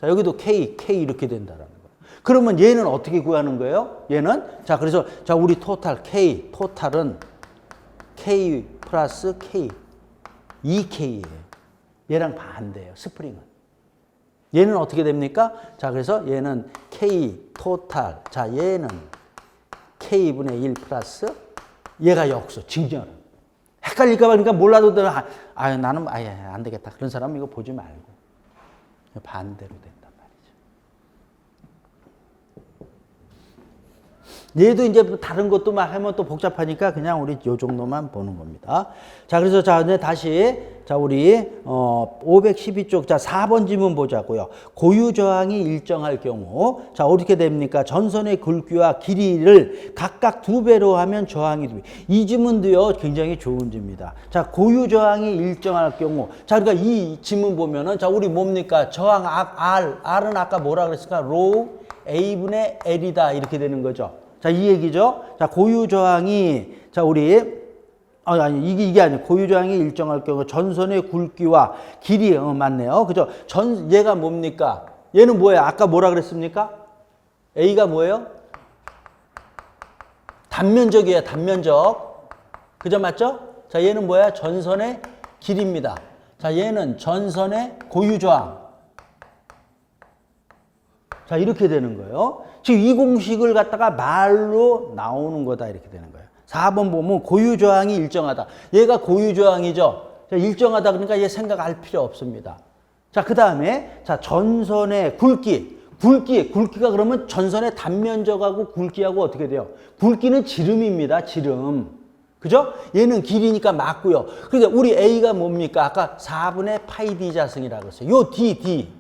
자, 여기도 K 이렇게 된다라는 거예요. 그러면 얘는 어떻게 구하는 거예요? 얘는 자, 그래서 자, 우리 토탈은 K 플러스 K 2K예요. 얘랑 반대예요. 스프링은. 얘는 어떻게 됩니까? 자, 그래서 얘는 K 토탈. 자, 얘는 K분의 1 플러스 얘가 역수, 직렬. 헷갈릴까봐 그러니까 몰라도 나는 안 되겠다. 그런 사람은 이거 보지 말고 반대로 된단 말이죠. 얘도 이제 다른 것도 막 하면 또 복잡하니까 그냥 우리 요 정도만 보는 겁니다. 자, 그래서 자, 이제 다시 자, 우리 512쪽 자, 4번 지문 보자고요. 고유 저항이 일정할 경우 자, 어떻게 됩니까? 전선의 굵기와 길이를 각각 2배로 하면 저항이 2배. 이 지문도요, 굉장히 좋은 지문입니다. 자, 고유 저항이 일정할 경우 자, 그러니까 이 지문 보면은 자, 우리 뭡니까? 저항 R은 아까 뭐라 그랬을까? 로 A분의 L이다 이렇게 되는 거죠. 자, 이 얘기죠. 자, 고유 저항이 자, 우리 이게 아니에요. 고유 저항이 일정할 경우 전선의 굵기와 길이 맞네요. 그죠? 얘가 뭡니까? 얘는 뭐예요? 아까 뭐라 그랬습니까? A가 뭐예요? 단면적이에요. 단면적. 그죠? 맞죠? 자, 얘는 뭐야? 전선의 길이입니다. 자, 얘는 전선의 고유 저항. 자, 이렇게 되는 거예요. 지금 이 공식을 갖다가 말로 나오는 거다 이렇게 되는 거예요. 4번 보면 고유 저항이 일정하다. 얘가 고유 저항이죠. 자, 일정하다 그러니까 얘 생각할 필요 없습니다. 자, 그 다음에 자, 전선의 굵기가 그러면 전선의 단면적하고 굵기하고 어떻게 돼요? 굵기는 지름입니다. 지름. 그죠? 얘는 길이니까 맞고요. 그러니까 우리 A가 뭡니까? 아까 4분의 파이 D 자승이라고 했어요. 요 D.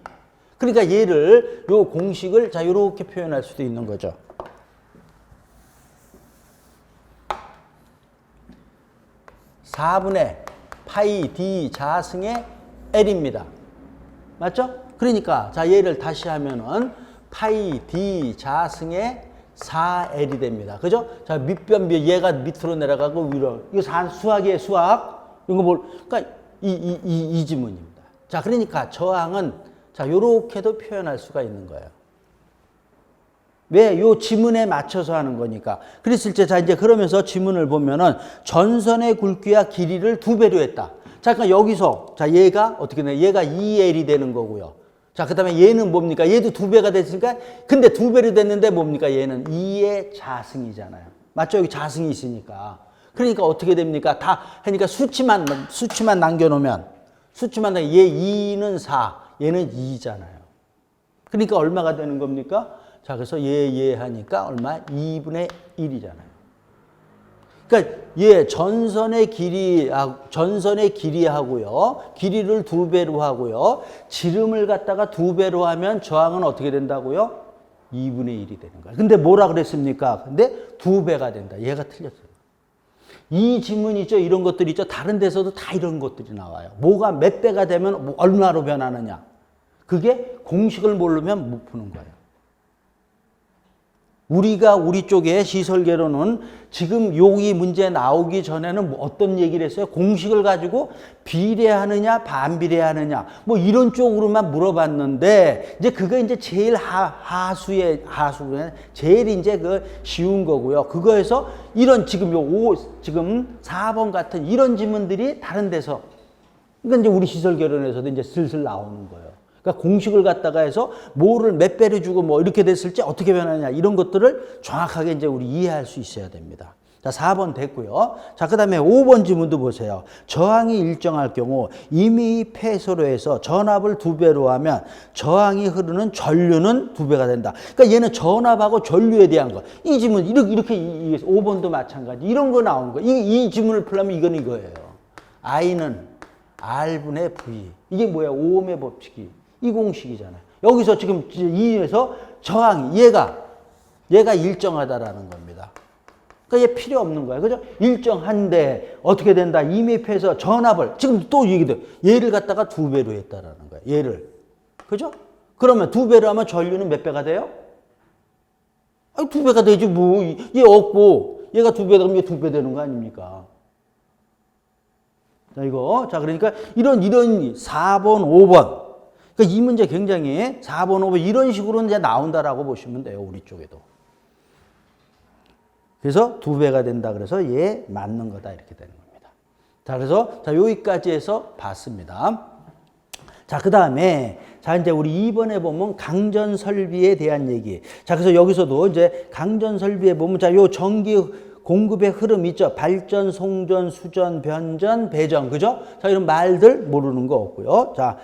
그러니까 얘를 요 공식을 자, 요렇게 표현할 수도 있는 거죠. 4분의 파이 D 자승의 L입니다. 맞죠? 그러니까 자, 얘를 다시 하면은 파이 D 자승의 4L이 됩니다. 그죠? 자, 밑변비 얘가 밑으로 내려가고 위로. 이거 수학이에요, 수학. 이거 그러니까 이 지문입니다. 자, 그러니까 저항은 자, 요렇게도 표현할 수가 있는 거예요. 왜? 요 지문에 맞춰서 하는 거니까. 그랬을 때, 자, 이제 그러면서 지문을 보면은 전선의 굵기와 길이를 2배로 했다. 자, 그러니까 여기서, 자, 얘가 어떻게 되냐. 얘가 2L이 되는 거고요. 자, 그 다음에 얘는 뭡니까? 얘도 2배가 됐으니까, 근데 2배로 됐는데 뭡니까? 얘는 2의 자승이잖아요. 맞죠? 여기 자승이 있으니까. 그러니까 어떻게 됩니까? 다, 하니까 수치만 남겨놓으면, 얘 2는 4, 얘는 2잖아요. 그러니까 얼마가 되는 겁니까? 자, 그래서 얘 하니까 얼마? 2분의 1이잖아요. 그러니까 얘 전선의 길이하고요. 길이를 2배로 하고요. 지름을 갖다가 2배로 하면 저항은 어떻게 된다고요? 2분의 1이 되는 거예요. 근데 뭐라 그랬습니까? 근데 2배가 된다. 얘가 틀렸어요. 이 지문 있죠? 이런 것들이 있죠? 다른 데서도 다 이런 것들이 나와요. 뭐가 몇 배가 되면 얼마로 변하느냐. 그게 공식을 모르면 못 푸는 거예요. 우리 쪽에 시설계로는 지금 여기 문제 나오기 전에는 어떤 얘기를 했어요? 공식을 가지고 비례하느냐, 반비례하느냐, 뭐 이런 쪽으로만 물어봤는데, 이제 그거 이제 제일 하수에 제일 이제 그 쉬운 거고요. 그거에서 이런 지금 지금 4번 같은 이런 지문들이 다른 데서, 그러니까 이제 우리 시설계론에서도 이제 슬슬 나오는 거예요. 그러니까 공식을 갖다가 해서 뭐를 몇 배를 주고 뭐 이렇게 됐을지 어떻게 변하냐 이런 것들을 정확하게 이제 우리 이해할 수 있어야 됩니다. 자, 4번 됐고요. 자, 그 다음에 5번 지문도 보세요. 저항이 일정할 경우 이미 폐소로 해서 전압을 2배로 하면 저항이 흐르는 전류는 2배가 된다. 그러니까 얘는 전압하고 전류에 대한 거. 이 지문, 이렇게 5번도 마찬가지. 이런 거 나온 거. 이 지문을 풀려면 이건 이거예요. I는 R분의 V. 이게 뭐야? 오음의 법칙이. 이 공식이잖아요. 여기서 지금 이에서 저항이, 얘가 일정하다라는 겁니다. 그러니까 얘 필요 없는 거야. 그죠? 일정한데 어떻게 된다? 임입해서 전압을 지금 또 얘기돼. 얘를 갖다가 2배로 했다라는 거야. 얘를. 그죠? 그러면 2배로 하면 전류는 몇 배가 돼요? 아니 2배가 되지 뭐. 얘 없고 얘가 2배 되면 얘 2배 되는 거 아닙니까? 자, 이거. 자, 그러니까 이런 4번, 5번. 그러니까 이 문제 굉장히 4번, 5번 이런 식으로 이제 나온다라고 보시면 돼요. 우리 쪽에도. 그래서 2배가 된다 그래서 얘 맞는 거다 이렇게 되는 겁니다. 자, 그래서 자, 여기까지 해서 봤습니다. 자, 그 다음에 자, 이제 우리 2번에 보면 강전 설비에 대한 얘기. 자, 그래서 여기서도 이제 강전 설비에 보면 자, 요 전기 공급의 흐름 있죠. 발전, 송전, 수전, 변전, 배전. 그죠? 자, 이런 말들 모르는 거 없고요. 자,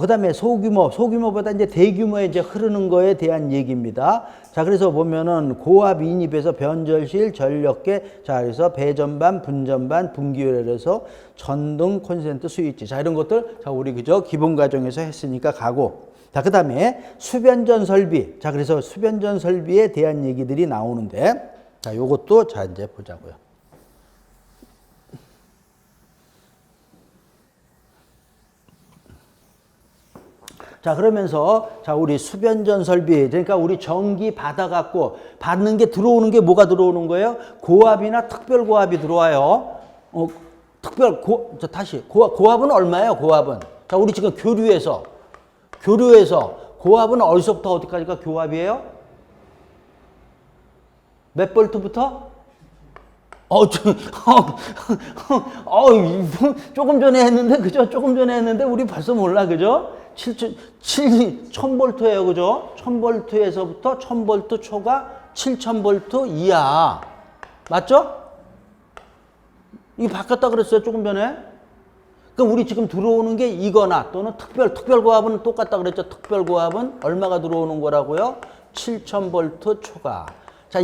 그 다음에 소규모보다 이제 대규모에 이제 흐르는 거에 대한 얘기입니다. 자, 그래서 보면은 고압 인입에서 변절실, 전력계, 자, 그래서 배전반, 분전반, 분기열에서 전등, 콘센트, 스위치. 자, 이런 것들, 자, 우리 그저 기본 과정에서 했으니까 가고. 자, 그 다음에 수변전 설비. 자, 그래서 수변전 설비에 대한 얘기들이 나오는데, 자, 요것도 자, 이제 보자고요. 자, 그러면서 자, 우리 수변전 설비, 그러니까 우리 전기 받아갖고 받는 게 들어오는 게 뭐가 들어오는 거예요? 고압이나 특별고압이 들어와요. 고압은 얼마예요? 고압은. 자, 우리 지금 교류에서 고압은 어디서부터 어디까지가 교압이에요? 몇 볼트부터? 조금 전에 했는데, 그죠? 조금 전에 했는데, 우리 벌써 몰라, 그죠? 1000볼트예요, 그죠? 1000볼트에서부터 1000볼트 초과 7000볼트 이하. 맞죠? 이게 바뀌었다 그랬어요, 조금 전에? 그럼 우리 지금 들어오는 게 이거나 또는 특별고압은 똑같다 그랬죠? 특별고압은 얼마가 들어오는 거라고요? 7000볼트 초과. 자,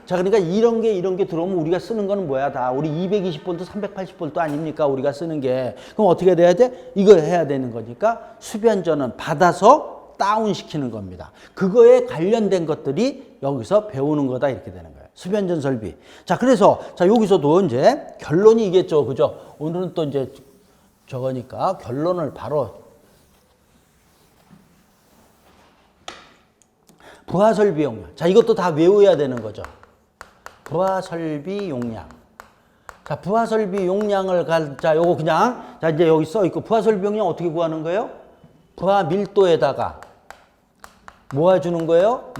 그러니까 이런 게 들어오면 우리가 쓰는 거는 뭐야? 다 우리 220볼트, 380볼트 아닙니까? 우리가 쓰는 게. 그럼 어떻게 돼야 돼? 이걸 해야 되는 거니까 수변전은 받아서 다운시키는 겁니다. 그거에 관련된 것들이 여기서 배우는 거다 이렇게 되는 거예요. 수변전 설비. 자, 그래서 자, 여기서도 이제 결론이 이겠죠. 그죠? 오늘은 또 이제 저거니까 결론을 바로 부하설비 용량. 자, 이것도 다 외워야 되는 거죠. 부하설비 용량. 자, 부하설비 용량을 자, 요거 그냥, 자, 이제 여기 써 있고, 부하설비 용량 어떻게 구하는 거예요? 부하 밀도에다가 뭐 해주는 거예요?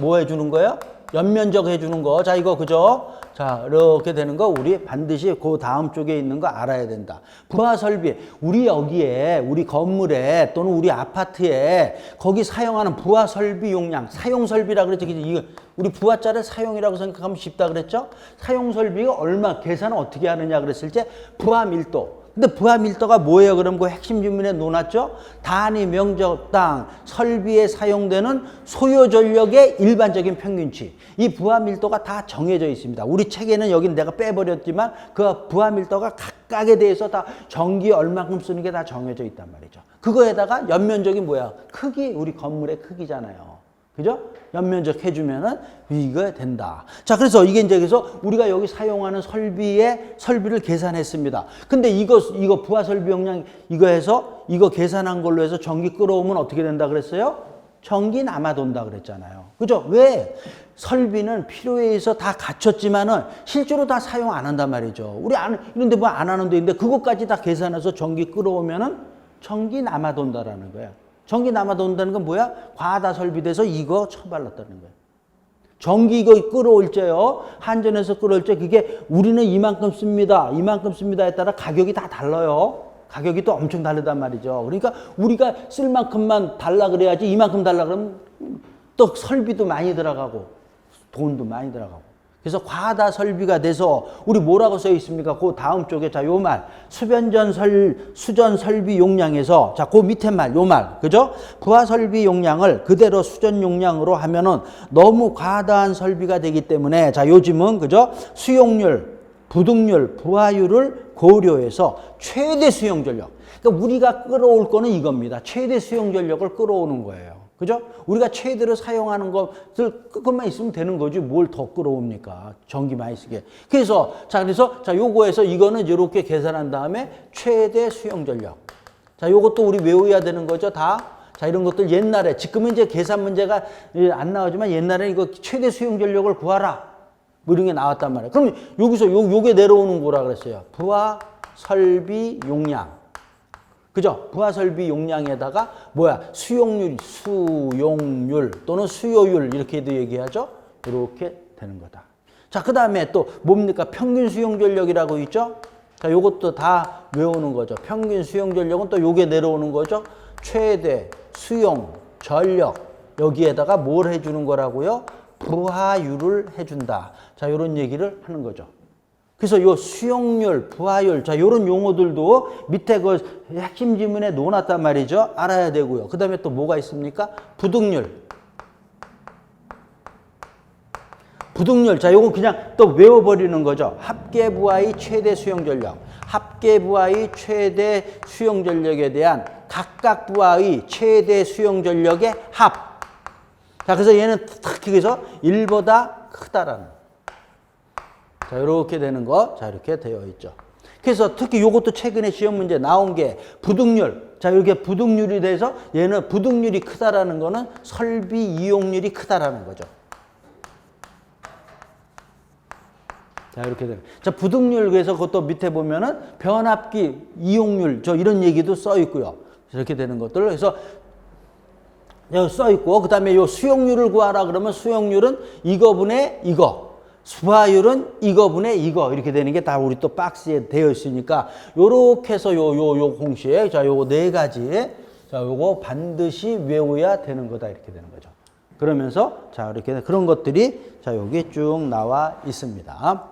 연면적 해주는 거. 자, 이거 그죠? 자, 이렇게 되는 거 우리 반드시 그 다음 쪽에 있는 거 알아야 된다. 부하 설비. 우리 여기에, 우리 건물에 또는 우리 아파트에 거기 사용하는 부하 설비 용량, 사용 설비라 그랬죠. 이거 우리 부하자를 사용이라고 생각하면 쉽다 그랬죠? 사용 설비가 얼마, 계산을 어떻게 하느냐 그랬을 때 부하 밀도. 근데 부하 밀도가 뭐예요? 그럼 그 핵심 질문에 놓았죠? 단위 면적당 설비에 사용되는 소요 전력의 일반적인 평균치. 이 부하 밀도가 다 정해져 있습니다. 우리 책에는 여기는 내가 빼버렸지만 그 부하 밀도가 각각에 대해서 다 전기 얼마큼 쓰는 게 다 정해져 있단 말이죠. 그거에다가 연면적이 뭐야? 크기, 우리 건물의 크기잖아요. 그죠? 연면적 해주면은 이거 된다. 자, 그래서 이게 이제 그래서 우리가 여기 사용하는 설비를 계산했습니다. 근데 이거 부하 설비 용량 이거 해서 이거 계산한 걸로 해서 전기 끌어오면 어떻게 된다 그랬어요? 전기 남아 돈다 그랬잖아요. 그죠? 왜? 설비는 필요에 의해서 다 갖췄지만은 실제로 다 사용 안 한단 말이죠. 우리 이런데 뭐 안 하는 데인데 그것까지 다 계산해서 전기 끌어오면은 전기 남아 돈다라는 거야. 전기 남아 돈다는 건 뭐야? 과다 설비돼서 이거 처발랐다는 거예요. 전기 이거 끌어올 때요. 한전에서 끌어올 때 그게 우리는 이만큼 씁니다. 이만큼 씁니다에 따라 가격이 다 달라요. 가격이 또 엄청 다르단 말이죠. 그러니까 우리가 쓸 만큼만 달라 그래야지 이만큼 달라 그러면 또 설비도 많이 들어가고 돈도 많이 들어가고. 그래서 과다 설비가 돼서 우리 뭐라고 써 있습니까? 그 다음 쪽에 자, 요 말. 수전 설비 용량에서 자, 그 밑에 말, 요 말. 그죠? 부하 설비 용량을 그대로 수전 용량으로 하면은 너무 과다한 설비가 되기 때문에 자, 요즘은 그죠? 수용률, 부득률, 부하율을 고려해서 최대 수용 전력. 그러니까 우리가 끌어올 거는 이겁니다. 최대 수용 전력을 끌어오는 거예요. 그죠? 우리가 최대로 사용하는 것을 그것만 있으면 되는 거지 뭘 더 끌어옵니까? 전기 많이 쓰게. 그래서 요거에서 이거는 이렇게 계산한 다음에 최대 수용 전력. 자, 요것도 우리 외워야 되는 거죠, 다. 자, 이런 것들 옛날에 지금은 이제 계산 문제가 안 나오지만 옛날에 이거 최대 수용 전력을 구하라. 뭐 이런 게 나왔단 말이에요. 그럼 여기서 요게 내려오는 거라 그랬어요. 부하 설비 용량. 그죠? 부하 설비 용량에다가 수용률 또는 수요율 이렇게도 얘기하죠. 이렇게 되는 거다. 자, 그 다음에 또 뭡니까? 평균 수용 전력이라고 있죠. 자, 요것도 다 외우는 거죠. 평균 수용 전력은 또 요게 내려오는 거죠. 최대 수용 전력 여기에다가 뭘 해주는 거라고요? 부하율을 해준다. 자, 요런 얘기를 하는 거죠. 그래서 요 수용률, 부하율, 자, 요런 용어들도 밑에 그 핵심 지문에 놓아놨단 말이죠. 알아야 되고요. 그 다음에 또 뭐가 있습니까? 부득률. 자, 요거 그냥 또 외워버리는 거죠. 합계부하의 최대 수용 전력. 합계부하의 최대 수용 전력에 대한 각각 부하의 최대 수용 전력의 합. 자, 그래서 얘는 특히 그래서 1보다 크다라는. 자, 이렇게 되는 거, 자, 이렇게 되어 있죠. 그래서 특히 요것도 최근에 시험 문제 나온 게 부득률. 자, 이렇게 부득률이 돼서 얘는 부득률이 크다라는 거는 설비 이용률이 크다라는 거죠. 자, 이렇게 되는. 자, 부득률 그래서 그것도 밑에 보면은 변압기 이용률, 이런 얘기도 써 있고요. 이렇게 되는 것들. 그래서 여기 써 있고, 그 다음에 요 수용률을 구하라 그러면 수용률은 이거분의 이거. 부하율은 이거분의 이거 이렇게 되는 게 다 우리 또 박스에 되어 있으니까 요렇게 해서 요 공식 자, 요거 네 가지 자, 요거 반드시 외워야 되는 거다 이렇게 되는 거죠. 그러면서 자, 이렇게 그런 것들이 자, 여기 쭉 나와 있습니다.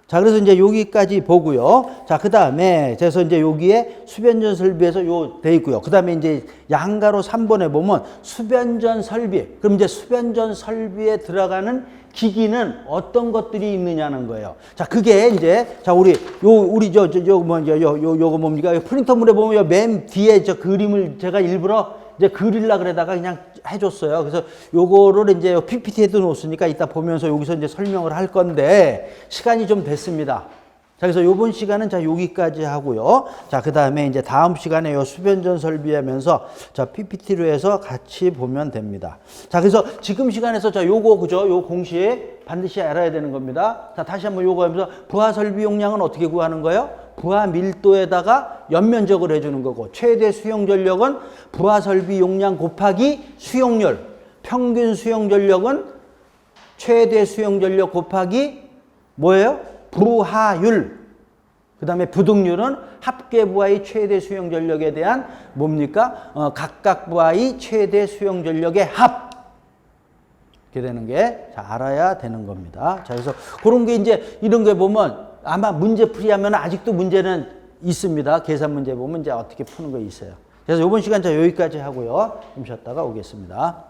자, 그래서 이제 여기까지 보고요. 자, 그 다음에, 그래서 이제 여기에 수변전 설비에서 돼 있고요. 그 다음에 이제 양가로 3번에 보면 수변전 설비. 그럼 이제 수변전 설비에 들어가는 기기는 어떤 것들이 있느냐는 거예요. 자, 그게 이제, 자, 요거 뭡니까? 프린터물에 보면 맨 뒤에 저 그림을 제가 일부러 이제 그리려고 그러다가 그냥 해줬어요. 그래서 요거를 이제 PPT에도 놓았으니까 이따 보면서 여기서 이제 설명을 할 건데 시간이 좀 됐습니다. 자, 그래서 요번 시간은 자, 여기까지 하고요. 자, 그 다음에 이제 다음 시간에 요 수변전 설비하면서 자, PPT로 해서 같이 보면 됩니다. 자, 그래서 지금 시간에서 자, 요거, 그죠? 요 공식 반드시 알아야 되는 겁니다. 자, 다시 한번 요거 하면서 부하 설비 용량은 어떻게 구하는 거예요? 부하 밀도에다가 연면적을 해주는 거고, 최대 수용 전력은 부하 설비 용량 곱하기 수용률, 평균 수용 전력은 최대 수용 전력 곱하기 뭐예요? 부하율. 그 다음에 부득률은 합계 부하의 최대 수용 전력에 대한 뭡니까? 각각 부하의 최대 수용 전력의 합. 이렇게 되는 게 자, 알아야 되는 겁니다. 자, 그래서 그런 게 이제 이런 게 보면 아마 문제 풀이하면 아직도 문제는 있습니다. 계산 문제 보면 이제 어떻게 푸는 거 있어요. 그래서 이번 시간 자, 여기까지 하고요. 좀 쉬었다가 오겠습니다.